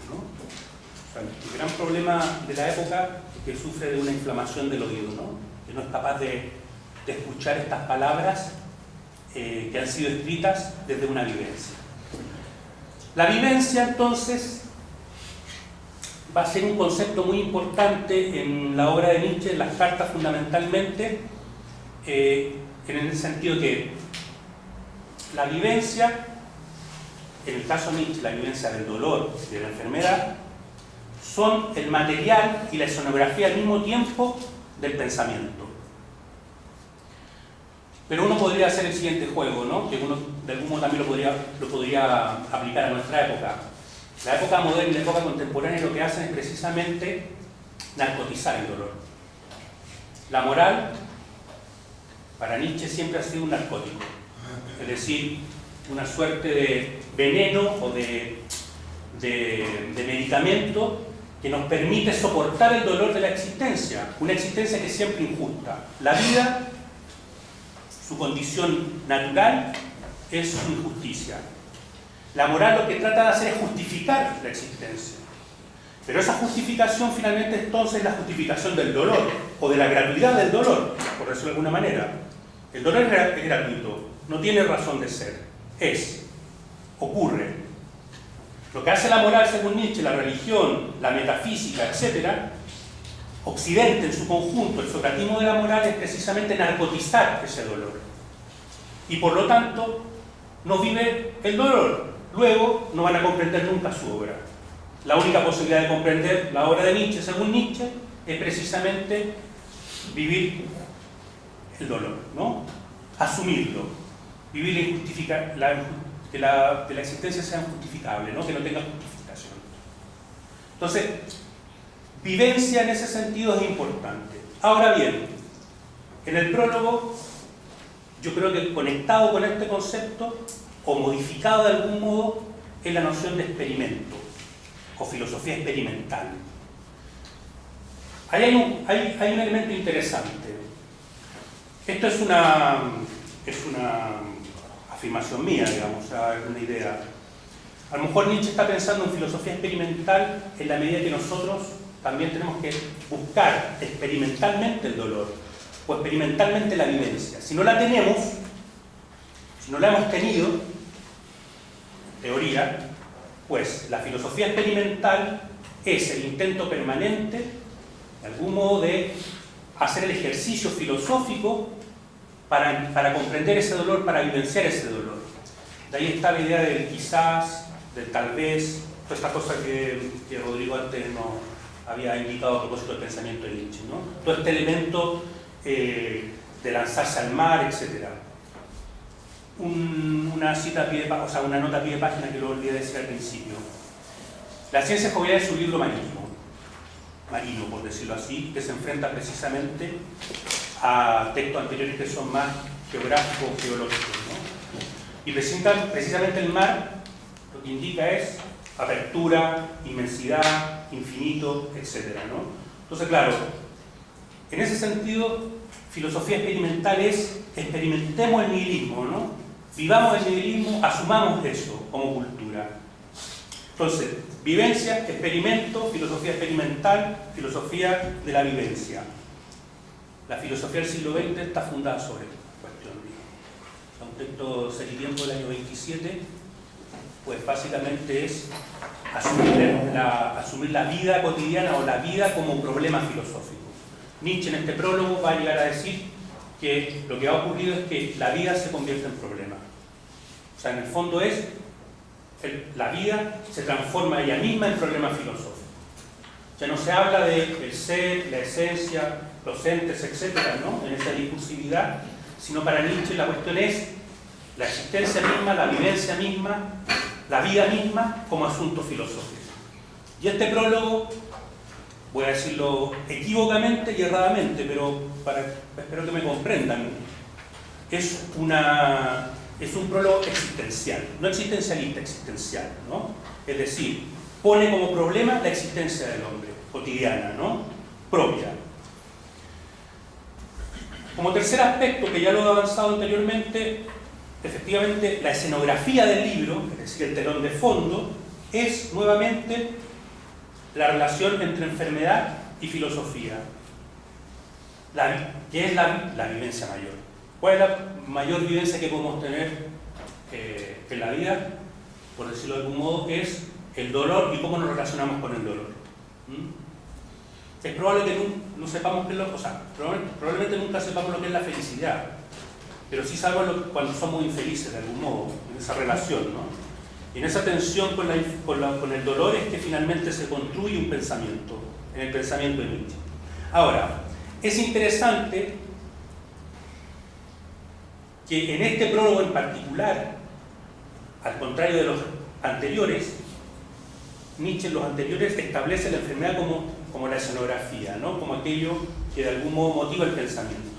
Speaker 4: ¿no? O sea, el gran problema de la época es que sufre de una inflamación del oído, ¿no? Que no es capaz de escuchar estas palabras que han sido escritas desde una vivencia. La vivencia, entonces, va a ser un concepto muy importante en la obra de Nietzsche, en las cartas fundamentalmente, en el sentido que la vivencia, en el caso de Nietzsche, la vivencia del dolor, de la enfermedad, son el material y la escenografía al mismo tiempo del pensamiento. Pero uno podría hacer el siguiente juego, ¿no? Que uno de algún modo también lo podría aplicar a nuestra época. La época moderna y la época contemporánea lo que hacen es precisamente narcotizar el dolor. La moral, para Nietzsche, siempre ha sido un narcótico. Es decir, una suerte de veneno o de medicamento que nos permite soportar el dolor de la existencia. Una existencia que es siempre injusta. La vida, su condición natural, es su injusticia. La moral lo que trata de hacer es justificar la existencia. Pero esa justificación finalmente entonces es la justificación del dolor, o de la gratuidad del dolor, por decirlo de alguna manera. El dolor es gratuito, no tiene razón de ser, ocurre. Lo que hace la moral según Nietzsche, la religión, la metafísica, etc., Occidente en su conjunto, el socratismo de la moral es precisamente narcotizar ese dolor. Y por lo tanto, no vive el dolor. Luego, no van a comprender nunca su obra. La única posibilidad de comprender la obra de Nietzsche, según Nietzsche, es precisamente vivir el dolor, ¿no? Asumirlo. Vivir y justificar que la existencia sea injustificable, ¿no? Que no tenga justificación. Entonces, vivencia en ese sentido es importante. Ahora bien, en el prólogo, yo creo que conectado con este concepto, o modificado de algún modo, es la noción de experimento, o filosofía experimental. Ahí hay un elemento interesante. Esto es una afirmación mía, digamos, es una idea. A lo mejor Nietzsche está pensando en filosofía experimental en la medida que nosotros también tenemos que buscar experimentalmente el dolor, o experimentalmente la vivencia. Si no la tenemos, si no la hemos tenido, teoría, pues la filosofía experimental es el intento permanente, de algún modo, de hacer el ejercicio filosófico para comprender ese dolor, para vivenciar ese dolor. De ahí está la idea del quizás, del tal vez, toda esta cosa que Rodrigo antes nos había indicado a propósito del pensamiento de Nietzsche, ¿no? Todo este elemento de lanzarse al mar, etc. Una nota a pie de página que lo olvidé decir al principio. La ciencia jovial es un libro marino, por decirlo así, que se enfrenta precisamente a textos anteriores que son más geográficos, geológicos, ¿no? Y precisamente el mar lo que indica es apertura, inmensidad, infinito, etc., ¿no? Entonces, claro, en ese sentido, filosofía experimental es experimentemos el nihilismo, ¿no? Vivamos el nihilismo, asumamos eso como cultura. Entonces, vivencia, experimento, filosofía experimental, filosofía de la vivencia. La filosofía del siglo XX está fundada sobre esta cuestión. Un texto Ser y Tiempo del año 27, pues básicamente es asumir la vida cotidiana o la vida como problema filosófico. Nietzsche en este prólogo va a llegar a decir que lo que ha ocurrido es que la vida se convierte en problema. O sea, en el fondo es la vida se transforma ella misma en problema filosófico. Ya no se habla del ser, la esencia, los entes, etcétera, ¿no? En esa discursividad, sino para Nietzsche la cuestión es la existencia misma, la vivencia misma, la vida misma como asunto filosófico. Y este prólogo, voy a decirlo equívocamente y erradamente, pero espero que me comprendan, es un prólogo existencial, no existencialista, existencial, ¿no? Es decir, pone como problema la existencia del hombre, cotidiana, ¿no? Propia. Como tercer aspecto, que ya lo he avanzado anteriormente, efectivamente la escenografía del libro, es decir, el telón de fondo, es nuevamente la relación entre enfermedad y filosofía, que es la vivencia mayor. ¿Cuál es la mayor vivencia que podemos tener en la vida? Por decirlo de algún modo, es el dolor y cómo nos relacionamos con el dolor. Es probable que no sepamos qué es lo, o sea, probablemente nunca sepamos lo que es la felicidad, pero sí sabemos cuando somos infelices de algún modo, en esa relación, ¿no? Y en esa tensión con el dolor es que finalmente se construye un pensamiento, en el pensamiento de Nietzsche. Ahora, es interesante que en este prólogo en particular, al contrario de los anteriores, Nietzsche en los anteriores establece la enfermedad como la escenografía, ¿no? Como aquello que de algún modo motiva el pensamiento.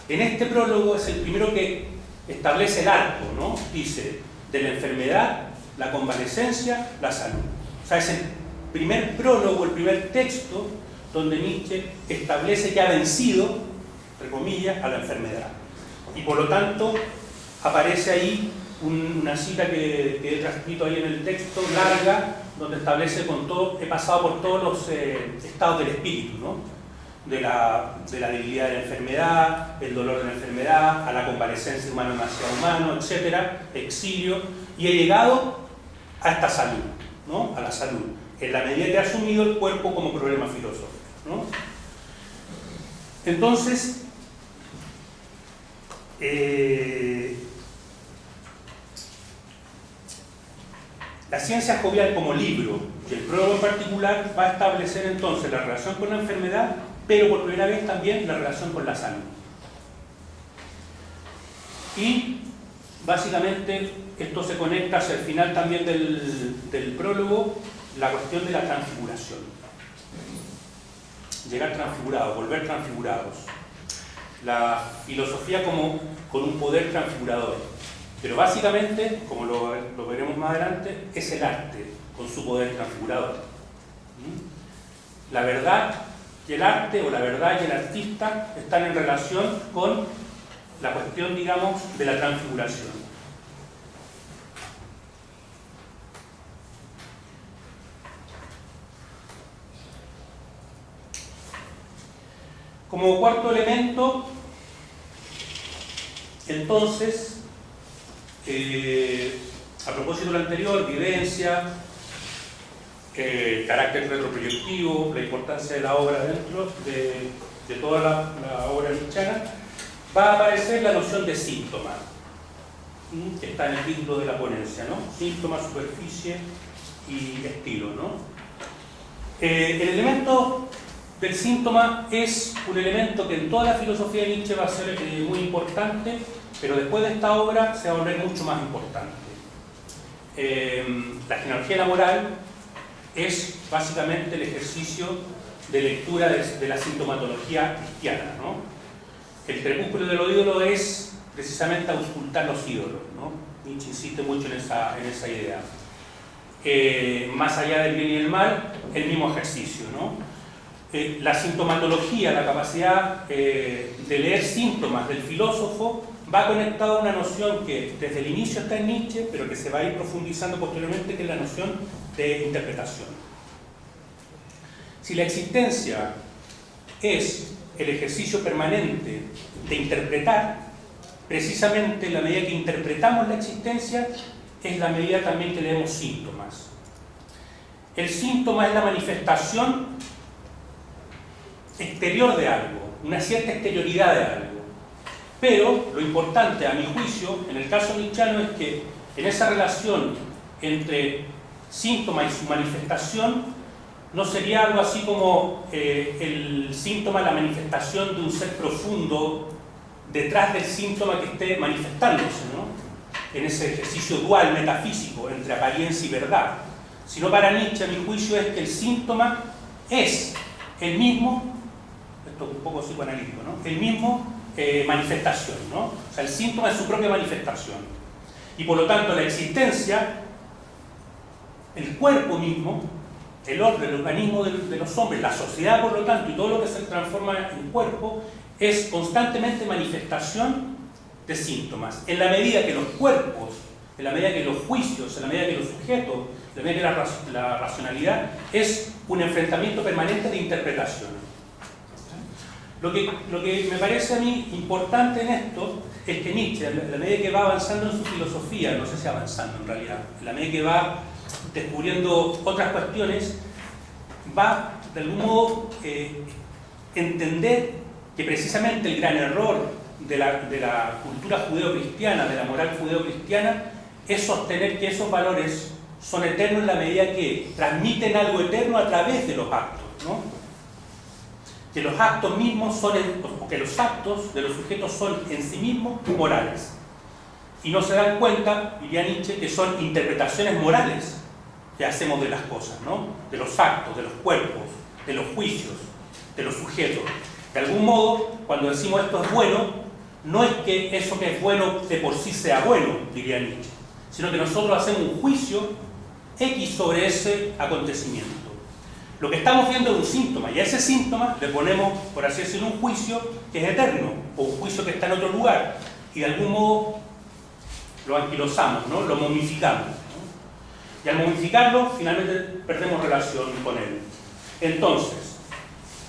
Speaker 4: En este prólogo es el primero que establece el arco, ¿no? Dice, de la enfermedad, la convalescencia, la salud. O sea, es el primer prólogo, el primer texto donde Nietzsche establece que ha vencido, entre comillas, a la enfermedad. Y por lo tanto, aparece ahí una cita que he transcrito ahí en el texto, larga, donde establece he pasado por todos los estados del espíritu, ¿no? De la debilidad de la enfermedad, el dolor de la enfermedad, a la convalescencia humano demasiado humano, etcétera, exilio, y he llegado a esta salud, ¿no? A la salud, en la medida que he asumido el cuerpo como problema filosófico, ¿no? Entonces, la ciencia jovial como libro, y el prólogo en particular, va a establecer entonces la relación con la enfermedad, pero por primera vez también la relación con la salud. Y básicamente esto se conecta hacia el final también del prólogo, la cuestión de la transfiguración. Llegar transfigurados, volver transfigurados. La filosofía como con un poder transfigurador. Pero básicamente, como lo veremos más adelante, es el arte con su poder transfigurador. La verdad y el arte, o la verdad y el artista, están en relación con la cuestión, digamos, de la transfiguración. Como cuarto elemento, entonces, a propósito de lo anterior, vivencia, carácter retroproyectivo, la importancia de la obra dentro de toda la obra nietzscheana, va a aparecer la noción de síntoma, que está en el título de la ponencia, ¿no? Síntoma, superficie y estilo, ¿no? El elemento del síntoma es un elemento que en toda la filosofía de Nietzsche va a ser muy importante, pero después de esta obra se va a volver mucho más importante. La genealogía de la moral es básicamente el ejercicio de lectura de la sintomatología cristiana, ¿no? El crepúsculo de los ídolos es precisamente auscultar los ídolos, ¿no? Nietzsche insiste mucho en esa idea. Más allá del bien y el mal, el mismo ejercicio, ¿no? La sintomatología, la capacidad de leer síntomas del filósofo, va conectado a una noción que desde el inicio está en Nietzsche, pero que se va a ir profundizando posteriormente, que es la noción de interpretación. Si la existencia es el ejercicio permanente de interpretar, precisamente en la medida que interpretamos la existencia, es la medida también que leemos síntomas. El síntoma es la manifestación exterior de algo, una cierta exterioridad de algo. Pero lo importante, a mi juicio, en el caso nietzscheano, es que en esa relación entre síntoma y su manifestación no sería algo así como el síntoma, la manifestación de un ser profundo detrás del síntoma que esté manifestándose, ¿no? En ese ejercicio dual metafísico entre apariencia y verdad. Sino para Nietzsche, a mi juicio, es que el síntoma es el mismo, esto es un poco psicoanalítico, ¿no? El mismo manifestación, ¿no? O sea, el síntoma es su propia manifestación. Y por lo tanto, la existencia, el cuerpo mismo, el orden, el organismo de los hombres, la sociedad, por lo tanto, y todo lo que se transforma en cuerpo, es constantemente manifestación de síntomas. En la medida que los cuerpos, en la medida que los juicios, en la medida que los sujetos, en la medida que la racionalidad, es un enfrentamiento permanente de interpretación. Lo que me parece a mí importante en esto es que Nietzsche, en la medida que va avanzando en su filosofía, no sé si avanzando en realidad, en la medida que va descubriendo otras cuestiones, va de algún modo entender que precisamente el gran error de la cultura judeocristiana, de la moral judeocristiana, es sostener que esos valores son eternos en la medida que transmiten algo eterno a través de los actos, ¿no? Que los actos mismos son, o que los actos de los sujetos son en sí mismos morales. Y no se dan cuenta, diría Nietzsche, que son interpretaciones morales que hacemos de las cosas, ¿no? De los actos, de los cuerpos, de los juicios, de los sujetos. De algún modo, cuando decimos esto es bueno, no es que eso que es bueno de por sí sea bueno, diría Nietzsche, sino que nosotros hacemos un juicio X sobre ese acontecimiento. Lo que estamos viendo es un síntoma, y a ese síntoma le ponemos, por así decirlo, un juicio que es eterno, o un juicio que está en otro lugar, y de algún modo lo anquilosamos, ¿no? Lo momificamos, ¿no? Y al momificarlo, finalmente perdemos relación con él. Entonces,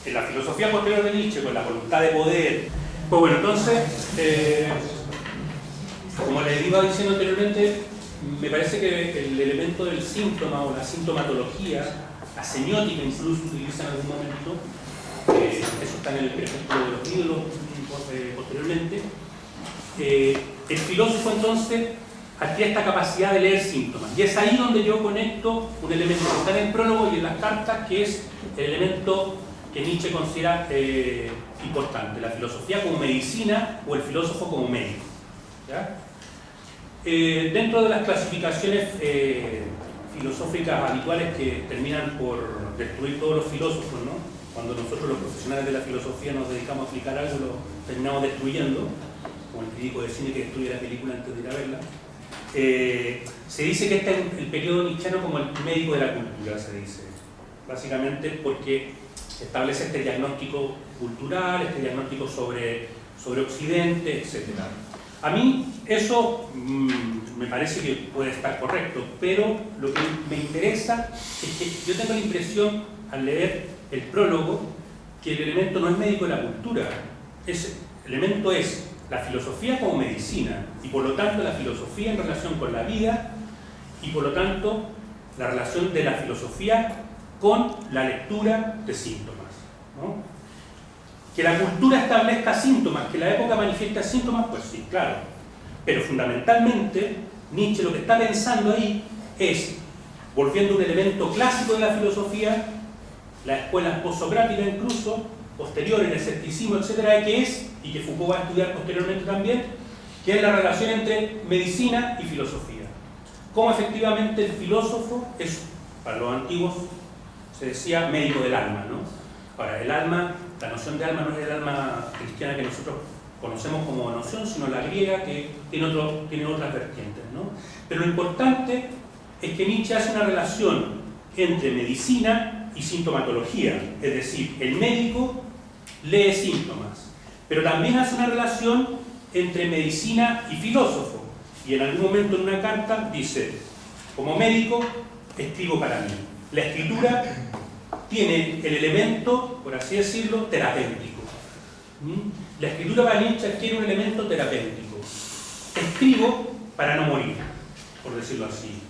Speaker 4: en la filosofía posterior de Nietzsche, con la voluntad de poder, pues bueno, entonces, como les iba diciendo anteriormente, me parece que el elemento del síntoma o la sintomatología, la semiótica incluso utiliza en algún momento, eso está en el crepúsculo de los ídolos posteriormente, el filósofo entonces adquiere esta capacidad de leer síntomas, y es ahí donde yo conecto un elemento que está en el prólogo y en las cartas, que es el elemento que Nietzsche considera importante, la filosofía como medicina o el filósofo como médico, ¿ya? Dentro de las clasificaciones filosóficas habituales que terminan por destruir todos los filósofos, ¿no? Cuando nosotros los profesionales de la filosofía nos dedicamos a explicar algo, lo terminamos destruyendo, como el crítico de cine que destruye la película antes de ir a verla. Se dice que este es el periodo nietzscheano como el médico de la cultura, se dice, básicamente porque establece este diagnóstico cultural, este diagnóstico sobre Occidente, etc. A mí eso me parece que puede estar correcto, pero lo que me interesa es que yo tengo la impresión, al leer el prólogo, que el elemento no es médico de la cultura, el elemento es la filosofía como medicina, y por lo tanto la filosofía en relación con la vida, y por lo tanto la relación de la filosofía con la lectura de síntomas, ¿no? Que la cultura establezca síntomas, que la época manifiesta síntomas, pues sí, claro. Pero fundamentalmente, Nietzsche lo que está pensando ahí es, volviendo a un elemento clásico de la filosofía, la escuela postsocrática incluso, posterior en el escepticismo, etcétera, que es, y que Foucault va a estudiar posteriormente también, que es la relación entre medicina y filosofía. Cómo efectivamente el filósofo es Para los antiguos se decía médico del alma, ¿no? Ahora, el alma, la noción de alma no es el alma cristiana que nosotros conocemos como noción, sino la griega, que tiene otras vertientes, ¿no? Pero lo importante es que Nietzsche hace una relación entre medicina y sintomatología, es decir, el médico lee síntomas, pero también hace una relación entre medicina y filósofo, y en algún momento en una carta dice: como médico escribo para mí. La escritura tiene el elemento, por así decirlo, terapéutico. La escritura para Nietzsche adquiere un elemento terapéutico. Escribo para no morir, por decirlo así.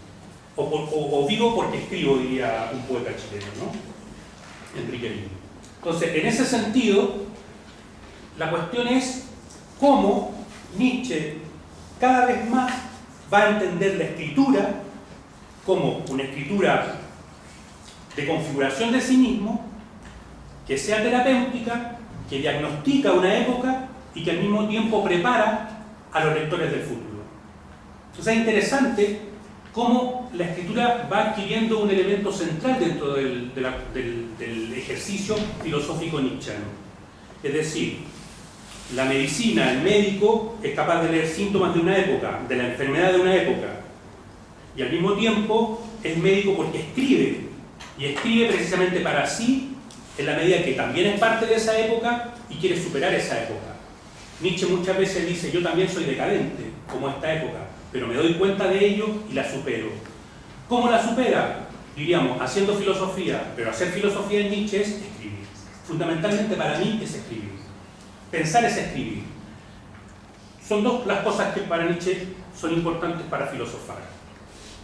Speaker 4: O vivo porque escribo, diría un poeta chileno, ¿no? Enrique Lin. Entonces, en ese sentido, la cuestión es cómo Nietzsche cada vez más va a entender la escritura como una escritura de configuración de sí mismo, que sea terapéutica, que diagnostica una época y que al mismo tiempo prepara a los lectores del futuro. Entonces es interesante cómo la escritura va adquiriendo un elemento central dentro del ejercicio filosófico nietzscheano. Es decir, la medicina, el médico, es capaz de leer síntomas de una época, de la enfermedad de una época, y al mismo tiempo es médico porque escribe, y escribe precisamente para sí, en la medida que también es parte de esa época y quiere superar esa época. Nietzsche muchas veces dice: yo también soy decadente, como esta época, pero me doy cuenta de ello y la supero. ¿Cómo la supera? Diríamos, haciendo filosofía, pero hacer filosofía en Nietzsche es escribir. Fundamentalmente para mí es escribir. Pensar es escribir. Son dos las cosas que para Nietzsche son importantes para filosofar.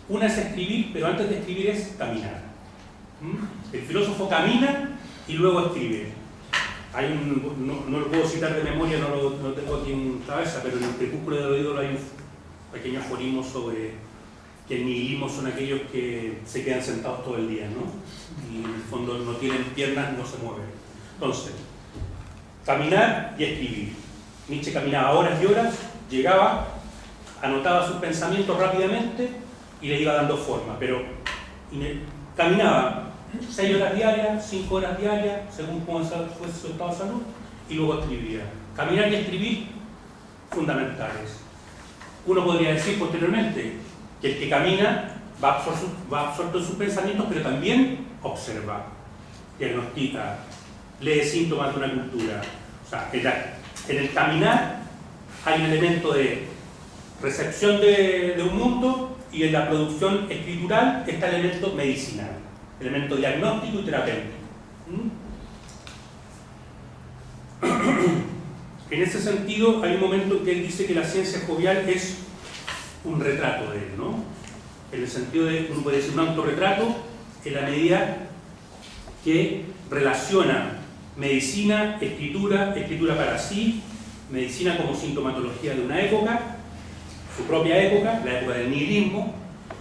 Speaker 4: Una es escribir, pero antes de escribir es caminar. El filósofo camina y luego escribe. Hay no lo puedo citar de memoria, no lo tengo aquí en cabeza, pero en el Crepúsculo del Oído hay un pequeño aforismo sobre que el nihilismo son aquellos que se quedan sentados todo el día, ¿no? Y en el fondo no tienen piernas, no se mueven. Entonces, caminar y escribir. Nietzsche caminaba horas y horas, llegaba, anotaba sus pensamientos rápidamente y le iba dando forma, pero caminaba 6 horas diarias, 5 horas diarias, según cómo fuese su estado de salud, y luego escribía. Caminar y escribir, fundamentales. Uno podría decir posteriormente que el que camina va absorto en sus pensamientos, pero también observa, diagnostica, lee síntomas de una cultura. O sea, en el caminar hay un elemento de recepción de un mundo, y en la producción escritural está el elemento medicinal, elemento diagnóstico y terapéutico. En ese sentido, hay un momento en que él dice que la ciencia jovial es un retrato de él, ¿no? En el sentido de, uno puede decir, un autorretrato, en la medida que relaciona medicina, escritura para sí, medicina como sintomatología de una época, su propia época, la época del nihilismo.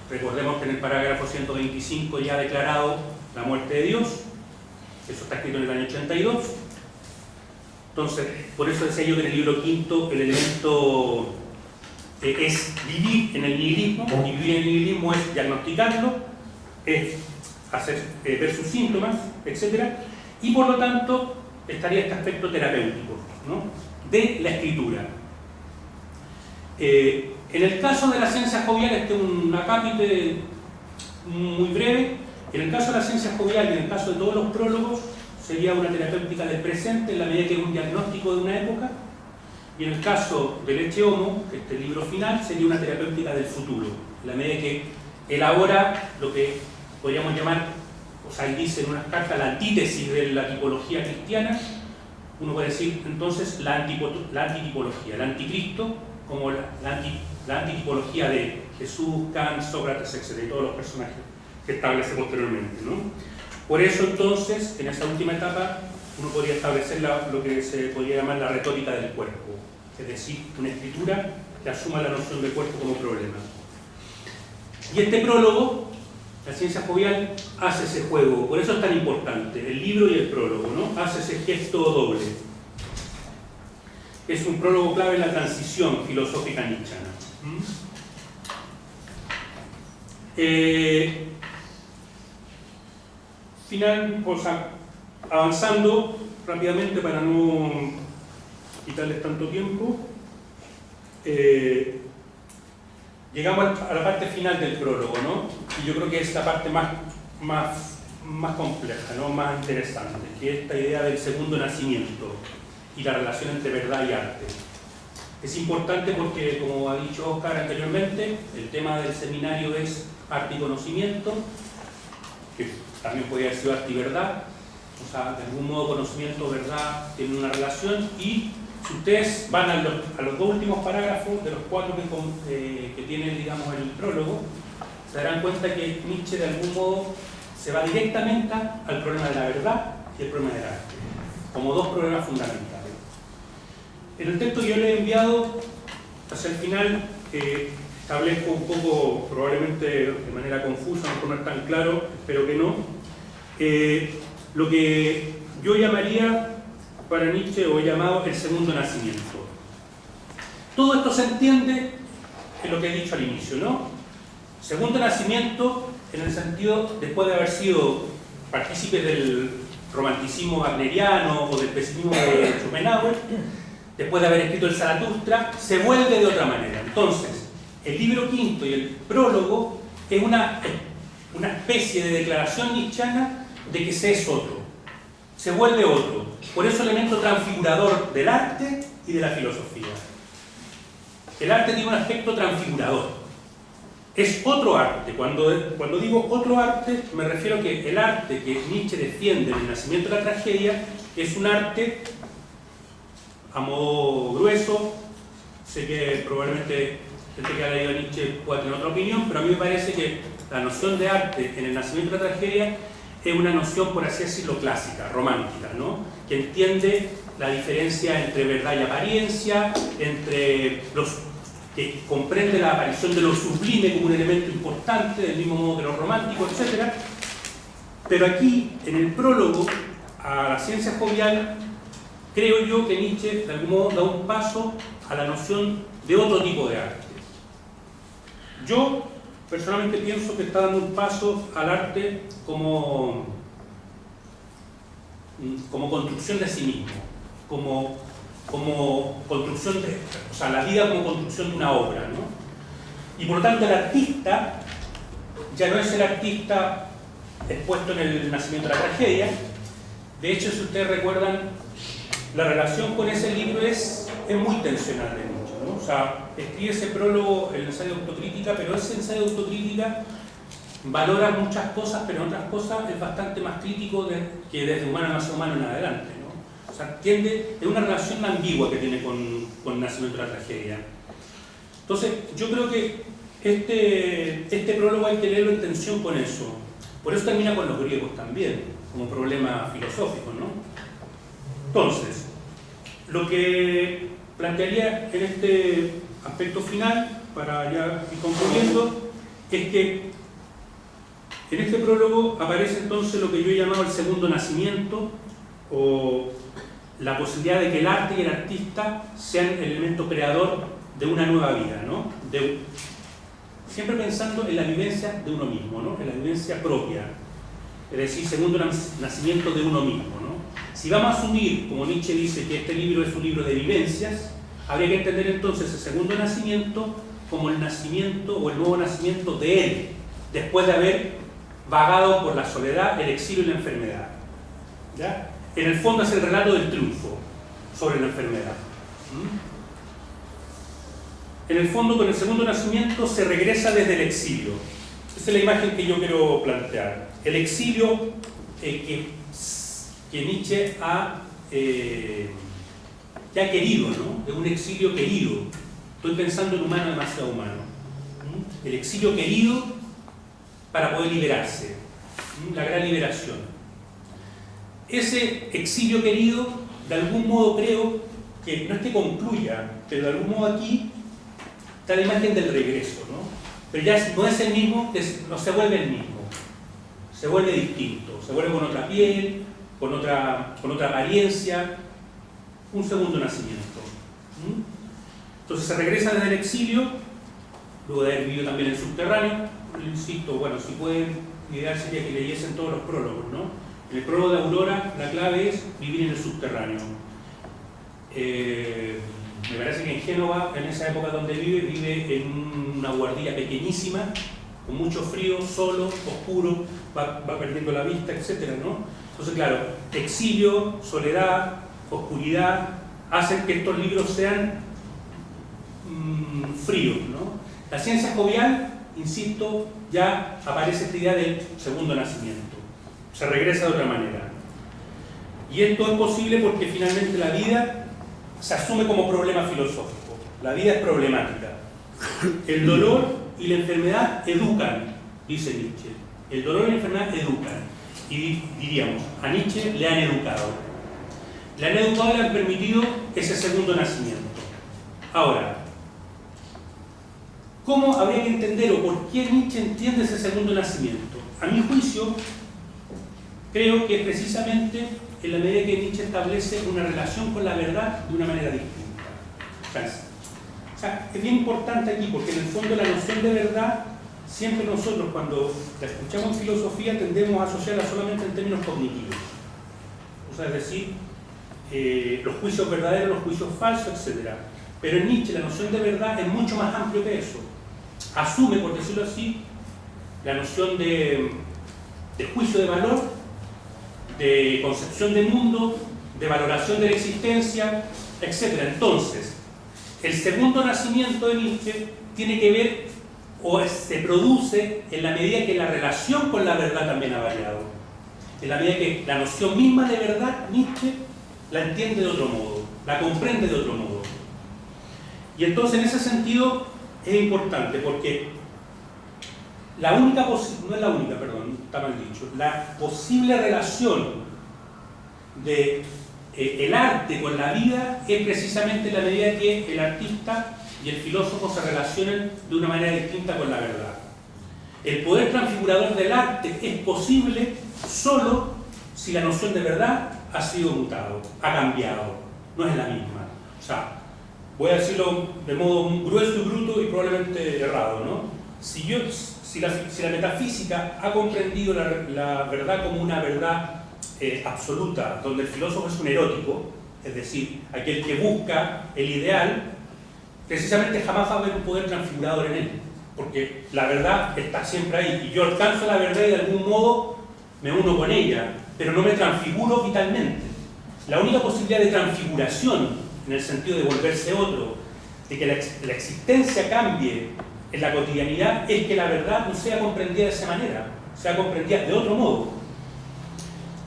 Speaker 4: Recordemos que en el parágrafo 125 ya ha declarado la muerte de Dios, eso está escrito en el año 82. Entonces, por eso decía yo que en el libro quinto el elemento es vivir en el nihilismo, y vivir en el nihilismo es diagnosticarlo, es ver sus síntomas, etc. Y por lo tanto estaría este aspecto terapéutico, ¿no?, de la escritura. En el caso de la ciencia jovial, este es un acápite muy breve. En el caso de la ciencia jovial y en el caso de todos los prólogos, sería una terapéutica del presente en la medida que es un diagnóstico de una época, y en el caso del Ecce Homo, que este libro final, sería una terapéutica del futuro, en la medida que elabora lo que podríamos llamar, o sea, él dice en unas cartas, la antítesis de la tipología cristiana. Uno puede decir entonces la antitipología, el anticristo como la antitipología de Jesús, Kant, Sócrates, etc., y todos los personajes que establece posteriormente, ¿no? Por eso entonces, en esa última etapa, uno podría establecer lo que se podría llamar la retórica del cuerpo, es decir, una escritura que asuma la noción del cuerpo como problema. Y este prólogo, la ciencia jovial, hace ese juego, por eso es tan importante, el libro y el prólogo, ¿no? Hace ese gesto doble. Es un prólogo clave en la transición filosófica nietzscheana. final, o sea, avanzando rápidamente para no quitarles tanto tiempo, llegamos a la parte final del prólogo, ¿no? Y yo creo que es la parte más compleja, ¿no? Más interesante, que es esta idea del segundo nacimiento y la relación entre verdad y arte. Es importante porque, como ha dicho Oscar anteriormente, el tema del seminario es arte y conocimiento, que también podría haber sido arte y verdad, o sea, de algún modo conocimiento, verdad, tienen una relación, y si ustedes van a los dos últimos parágrafos de los 4 que tienen, digamos, el prólogo, se darán cuenta que Nietzsche de algún modo se va directamente al problema de la verdad y el problema del arte, como dos problemas fundamentales. En el texto que yo le he enviado, hacia el final, establezco un poco, probablemente de manera confusa, no es tan claro, espero que no, lo que yo llamaría para Nietzsche, o he llamado el segundo nacimiento. Todo esto se entiende en lo que he dicho al inicio, ¿no? Segundo nacimiento en el sentido, después de haber sido partícipes del romanticismo wagneriano o del pesimismo de Schopenhauer, después de haber escrito el Zaratustra, se vuelve de otra manera. Entonces, el libro quinto y el prólogo es una especie de declaración nietzscheana de que se es otro, se vuelve otro. Por eso elemento transfigurador del arte y de la filosofía. El arte tiene un aspecto transfigurador. Es otro arte. Cuando digo otro arte, me refiero a que el arte que Nietzsche defiende en el nacimiento de la tragedia es un arte a modo grueso. Sé que probablemente gente que ha leído a Nietzsche pueda tener otra opinión, pero a mí me parece que la noción de arte en el nacimiento de la tragedia es una noción, por así decirlo, clásica, romántica, ¿no? Que entiende la diferencia entre verdad y apariencia, que comprende la aparición de lo sublime como un elemento importante, del mismo modo que lo romántico, etc. Pero aquí, en el prólogo a la ciencia jovial, creo yo que Nietzsche de algún modo da un paso a la noción de otro tipo de arte. Yo personalmente pienso que está dando un paso al arte como construcción de sí mismo, como construcción de, o sea, la vida como construcción de una obra, ¿no? Y por lo tanto el artista ya no es el artista expuesto en el nacimiento de la tragedia. De hecho, si ustedes recuerdan, la relación con ese libro es muy tensional de Nietzsche, ¿no? O sea, escribe ese prólogo, el ensayo de autocrítica, pero ese ensayo de autocrítica valora muchas cosas, pero en otras cosas es bastante más crítico que desde Humano nace humano en adelante, ¿no? O sea, es una relación ambigua que tiene con el nacimiento de la tragedia. Entonces, yo creo que este prólogo hay que leerlo en tensión con eso. Por eso termina con los griegos también, como problema filosófico, ¿no? Entonces, lo que plantearía en este aspecto final, para ya ir concluyendo, es que en este prólogo aparece entonces lo que yo he llamado el segundo nacimiento, o la posibilidad de que el arte y el artista sean el elemento creador de una nueva vida, ¿no? Siempre pensando en la vivencia de uno mismo, ¿no? En la vivencia propia, es decir, segundo nacimiento de uno mismo, ¿no? Si vamos a asumir, como Nietzsche dice, que este libro es un libro de vivencias, habría que entender entonces el segundo nacimiento como el nacimiento o el nuevo nacimiento de él, después de haber vagado por la soledad, el exilio y la enfermedad, ¿ya? En el fondo es el relato del triunfo sobre la enfermedad. En el fondo, con el segundo nacimiento se regresa desde el exilio. Esa es la imagen que yo quiero plantear. El exilio que Nietzsche ha querido, ¿no? Es un exilio querido. Estoy pensando en humano demasiado humano. El exilio querido para poder liberarse. La gran liberación. Ese exilio querido, de algún modo creo que no es que concluya, pero de algún modo aquí está la imagen del regreso, ¿no? Pero ya no es el mismo, no se vuelve el mismo, se vuelve distinto, se vuelve con otra piel, con otra apariencia, un segundo nacimiento. Entonces se regresa desde el exilio, luego de haber vivido también en el subterráneo. Insisto, bueno, si pueden ideal sería que leyesen todos los prólogos, ¿no? En el prólogo de Aurora, la clave es vivir en el subterráneo. Me parece que en Génova, en esa época donde vive en una buhardilla pequeñísima, con mucho frío, solo, oscuro, va perdiendo la vista, etc., ¿no? Entonces, claro, exilio, soledad, oscuridad, hacen que estos libros sean fríos, ¿no? La ciencia jovial, insisto, ya aparece esta idea del segundo nacimiento. Se regresa de otra manera. Y esto es posible porque finalmente la vida se asume como problema filosófico. La vida es problemática. El dolor y la enfermedad educan, dice Nietzsche. El dolor y la enfermedad educan. Y diríamos, a Nietzsche le han educado. Le han educado y le han permitido ese segundo nacimiento. Ahora, ¿cómo habría que entender o por qué Nietzsche entiende ese segundo nacimiento? A mi juicio, creo que precisamente en la medida que Nietzsche establece una relación con la verdad de una manera distinta. O sea, es bien importante aquí porque en el fondo la noción de verdad, siempre nosotros cuando la escuchamos en filosofía tendemos a asociarla solamente en términos cognitivos. O sea, es decir, los juicios verdaderos, los juicios falsos, etc. Pero en Nietzsche la noción de verdad es mucho más amplio que eso. Asume, por decirlo así, la noción de juicio de valor, de concepción del mundo, de valoración de la existencia, etc. Entonces, el segundo nacimiento de Nietzsche tiene que ver o se produce en la medida que la relación con la verdad también ha variado. En la medida que la noción misma de verdad, Nietzsche la entiende de otro modo, la comprende de otro modo. Y entonces en ese sentido es importante porque la posible relación de el arte con la vida es precisamente la medida que el artista y el filósofo se relacionan de una manera distinta con la verdad. El poder transfigurador del arte es posible solo si la noción de verdad ha sido mutado, ha cambiado, no es la misma. O sea, voy a decirlo de modo grueso y bruto y probablemente errado, ¿no? Si la metafísica ha comprendido la verdad como una verdad absoluta, donde el filósofo es un erótico, es decir, aquel que busca el ideal, precisamente jamás va a haber un poder transfigurador en él, porque la verdad está siempre ahí, y yo alcanzo la verdad y de algún modo me uno con ella, pero no me transfiguro vitalmente. La única posibilidad de transfiguración, en el sentido de volverse otro, de que la existencia cambie en la cotidianidad, es que la verdad no sea comprendida de esa manera, sea comprendida de otro modo.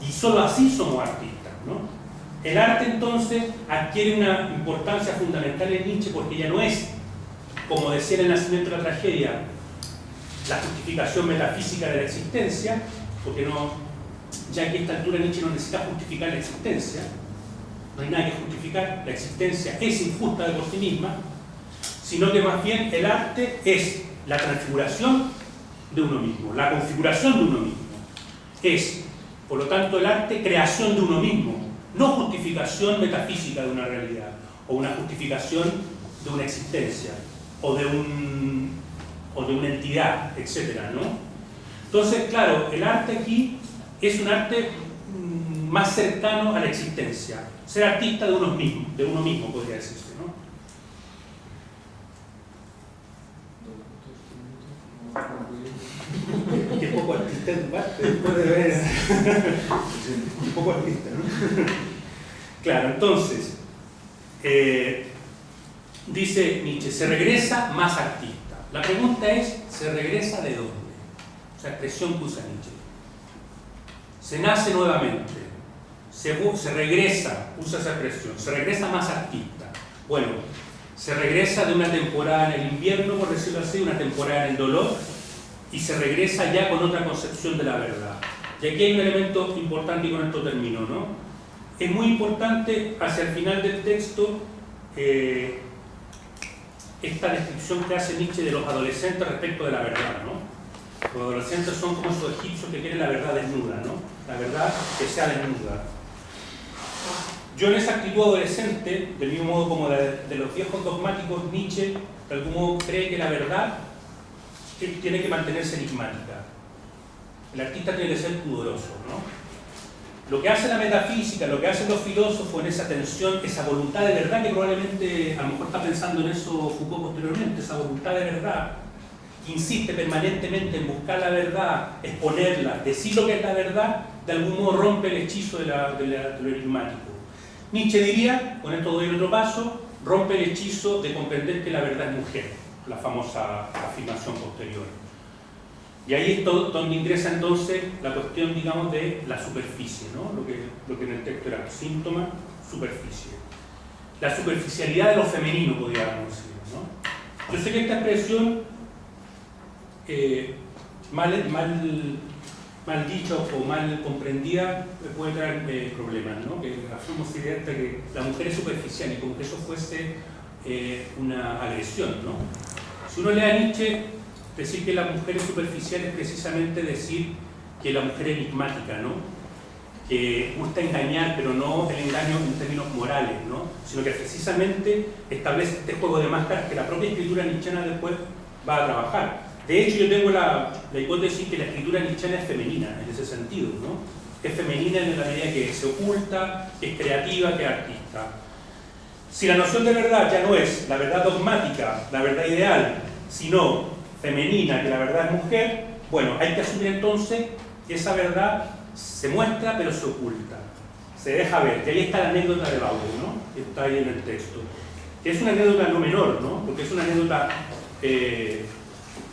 Speaker 4: Y solo así somos artistas, ¿no? El arte entonces adquiere una importancia fundamental en Nietzsche porque ya no es, como decía en El nacimiento de la tragedia, la justificación metafísica de la existencia, porque ya que a esta altura Nietzsche no necesita justificar la existencia, no hay nada que justificar, la existencia es injusta de por sí misma, sino que más bien el arte es la transfiguración de uno mismo, la configuración de uno mismo. Es, por lo tanto, el arte creación de uno mismo, no justificación metafísica de una realidad, o una justificación de una existencia, o de una entidad, etc., ¿no? Entonces, claro, el arte aquí es un arte más cercano a la existencia, ser artista de uno mismo podría decirse, ¿no? Qué poco artista en parte, después de ver. Qué poco artista, ¿no? Claro, entonces, dice Nietzsche, se regresa más artista. La pregunta es, ¿se regresa de dónde? Esa expresión que usa Nietzsche. Se nace nuevamente, se regresa, usa esa expresión, se regresa más artista. Bueno, se regresa de una temporada en el invierno, por decirlo así, una temporada en el dolor, y se regresa ya con otra concepción de la verdad. Y aquí hay un elemento importante y con esto termino, ¿no? Es muy importante hacia el final del texto esta descripción que hace Nietzsche de los adolescentes respecto de la verdad, ¿no? Los adolescentes son como esos egipcios que quieren la verdad desnuda, ¿no? La verdad que sea desnuda. Yo en esa actitud adolescente, del mismo modo como de los viejos dogmáticos, Nietzsche de algún modo cree que la verdad tiene que mantenerse enigmática. el artista tiene que ser pudoroso, ¿no? Lo que hace la metafísica, lo que hacen los filósofos en esa tensión, esa voluntad de verdad, que probablemente a lo mejor está pensando en eso Foucault posteriormente, esa voluntad de verdad, que insiste permanentemente en buscar la verdad, exponerla, decir lo que es la verdad, de algún modo rompe el hechizo de lo enigmático. Nietzsche diría, con esto doy otro paso, rompe el hechizo de comprender que la verdad es mujer, la famosa afirmación posterior. Y ahí es donde ingresa entonces la cuestión, digamos, de la superficie, ¿no? Lo que en el texto era síntoma, superficie. La superficialidad de lo femenino, podríamos decir, ¿no? Yo sé que esta expresión, mal dicha o mal comprendida, puede traer problemas, ¿no? Que hacemos idea de que la mujer es superficial y como que eso fuese una agresión, ¿no? Si uno lee a Nietzsche, decir que la mujer es superficial es precisamente decir que la mujer es enigmática, ¿no? Que gusta engañar, pero no el engaño en términos morales, ¿no? Sino que precisamente establece este juego de máscaras que la propia escritura nietzscheana después va a trabajar. De hecho, yo tengo la hipótesis que la escritura nietzscheana es femenina, en ese sentido, ¿no? Es femenina en la medida que se oculta, que es creativa, que es artista. Si la noción de verdad ya no es la verdad dogmática, la verdad ideal, sino femenina, que la verdad es mujer, bueno, hay que asumir entonces que esa verdad se muestra pero se oculta, se deja ver. Y ahí está la anécdota de Bauer, ¿no? Que está ahí en el texto. Que es una anécdota no menor, ¿no? Porque es una anécdota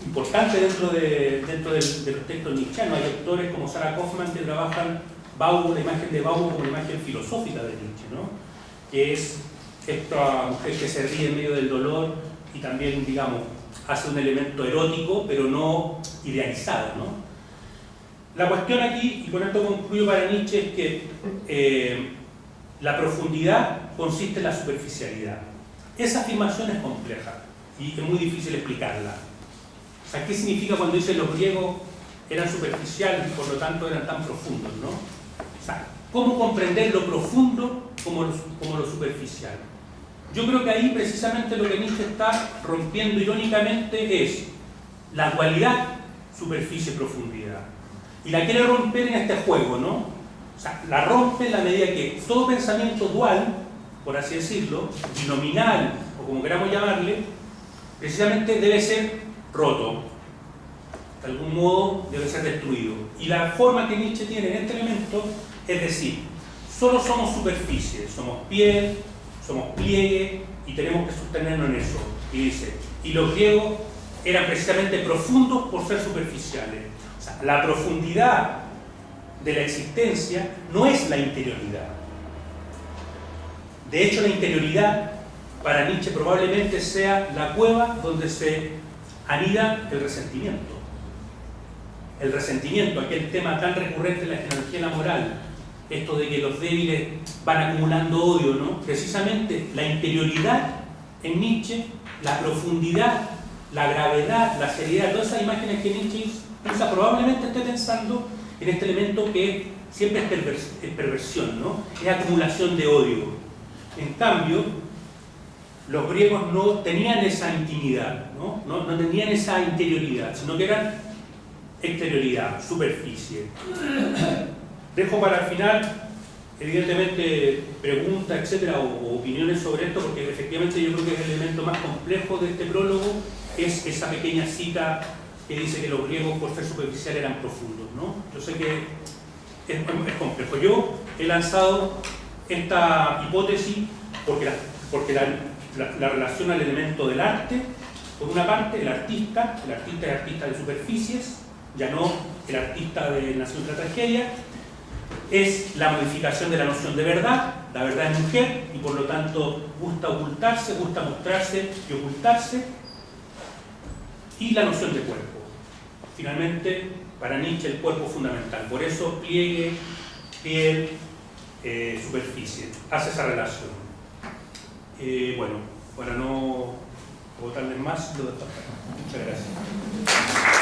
Speaker 4: importante dentro de los textos nietzscheanos. Hay autores como Sarah Kaufman que trabajan Bauer, la imagen de Bauer como una imagen filosófica de Nietzsche, ¿no? Que es esta mujer que se ríe en medio del dolor y también, digamos, hace un elemento erótico, pero no idealizado, ¿no? La cuestión aquí, y con esto concluyo para Nietzsche, es que la profundidad consiste en la superficialidad. Esa afirmación es compleja y es muy difícil explicarla. O sea, ¿qué significa cuando dicen los griegos eran superficiales y por lo tanto eran tan profundos, ¿no? O sea, ¿cómo comprender lo profundo como lo superficial? Yo creo que ahí precisamente lo que Nietzsche está rompiendo irónicamente es la dualidad superficie-profundidad. Y la quiere romper en este juego, ¿no? O sea, la rompe en la medida que todo pensamiento dual, por así decirlo, binominal, o como queramos llamarle, precisamente debe ser roto. De algún modo debe ser destruido. Y la forma que Nietzsche tiene en este elemento es decir, solo somos superficie, somos piel, somos pliegue y tenemos que sostenernos en eso. Y dice, y los griegos eran precisamente profundos por ser superficiales. O sea, la profundidad de la existencia no es la interioridad. De hecho, la interioridad para Nietzsche probablemente sea la cueva donde se anida el resentimiento. El resentimiento, aquel tema tan recurrente en la genealogía de la moral, esto de que los débiles van acumulando odio, ¿no? Precisamente la interioridad en Nietzsche, la profundidad, la gravedad, la seriedad, todas esas imágenes que Nietzsche usa, probablemente esté pensando en este elemento que siempre es perversión, ¿no? Es acumulación de odio. En cambio, los griegos no tenían esa intimidad, ¿no? No tenían esa interioridad, sino que eran exterioridad, superficie. Dejo para el final, evidentemente, preguntas, etcétera, o opiniones sobre esto, porque efectivamente yo creo que el elemento más complejo de este prólogo es esa pequeña cita que dice que los griegos, por ser superficiales, eran profundos, ¿no? Yo sé que es complejo. Yo he lanzado esta hipótesis porque la relaciona al elemento del arte. Por una parte, el artista es artista de superficies, ya no el artista de Nación de la Tragedia. Es la modificación de la noción de verdad. La verdad es mujer y por lo tanto gusta ocultarse, gusta mostrarse y ocultarse. Y la noción de cuerpo. Finalmente, para Nietzsche el cuerpo es fundamental. Por eso pliegue, piel, superficie. Hace esa relación. Bueno, para no botarles más, lo dejo acá. Muchas gracias.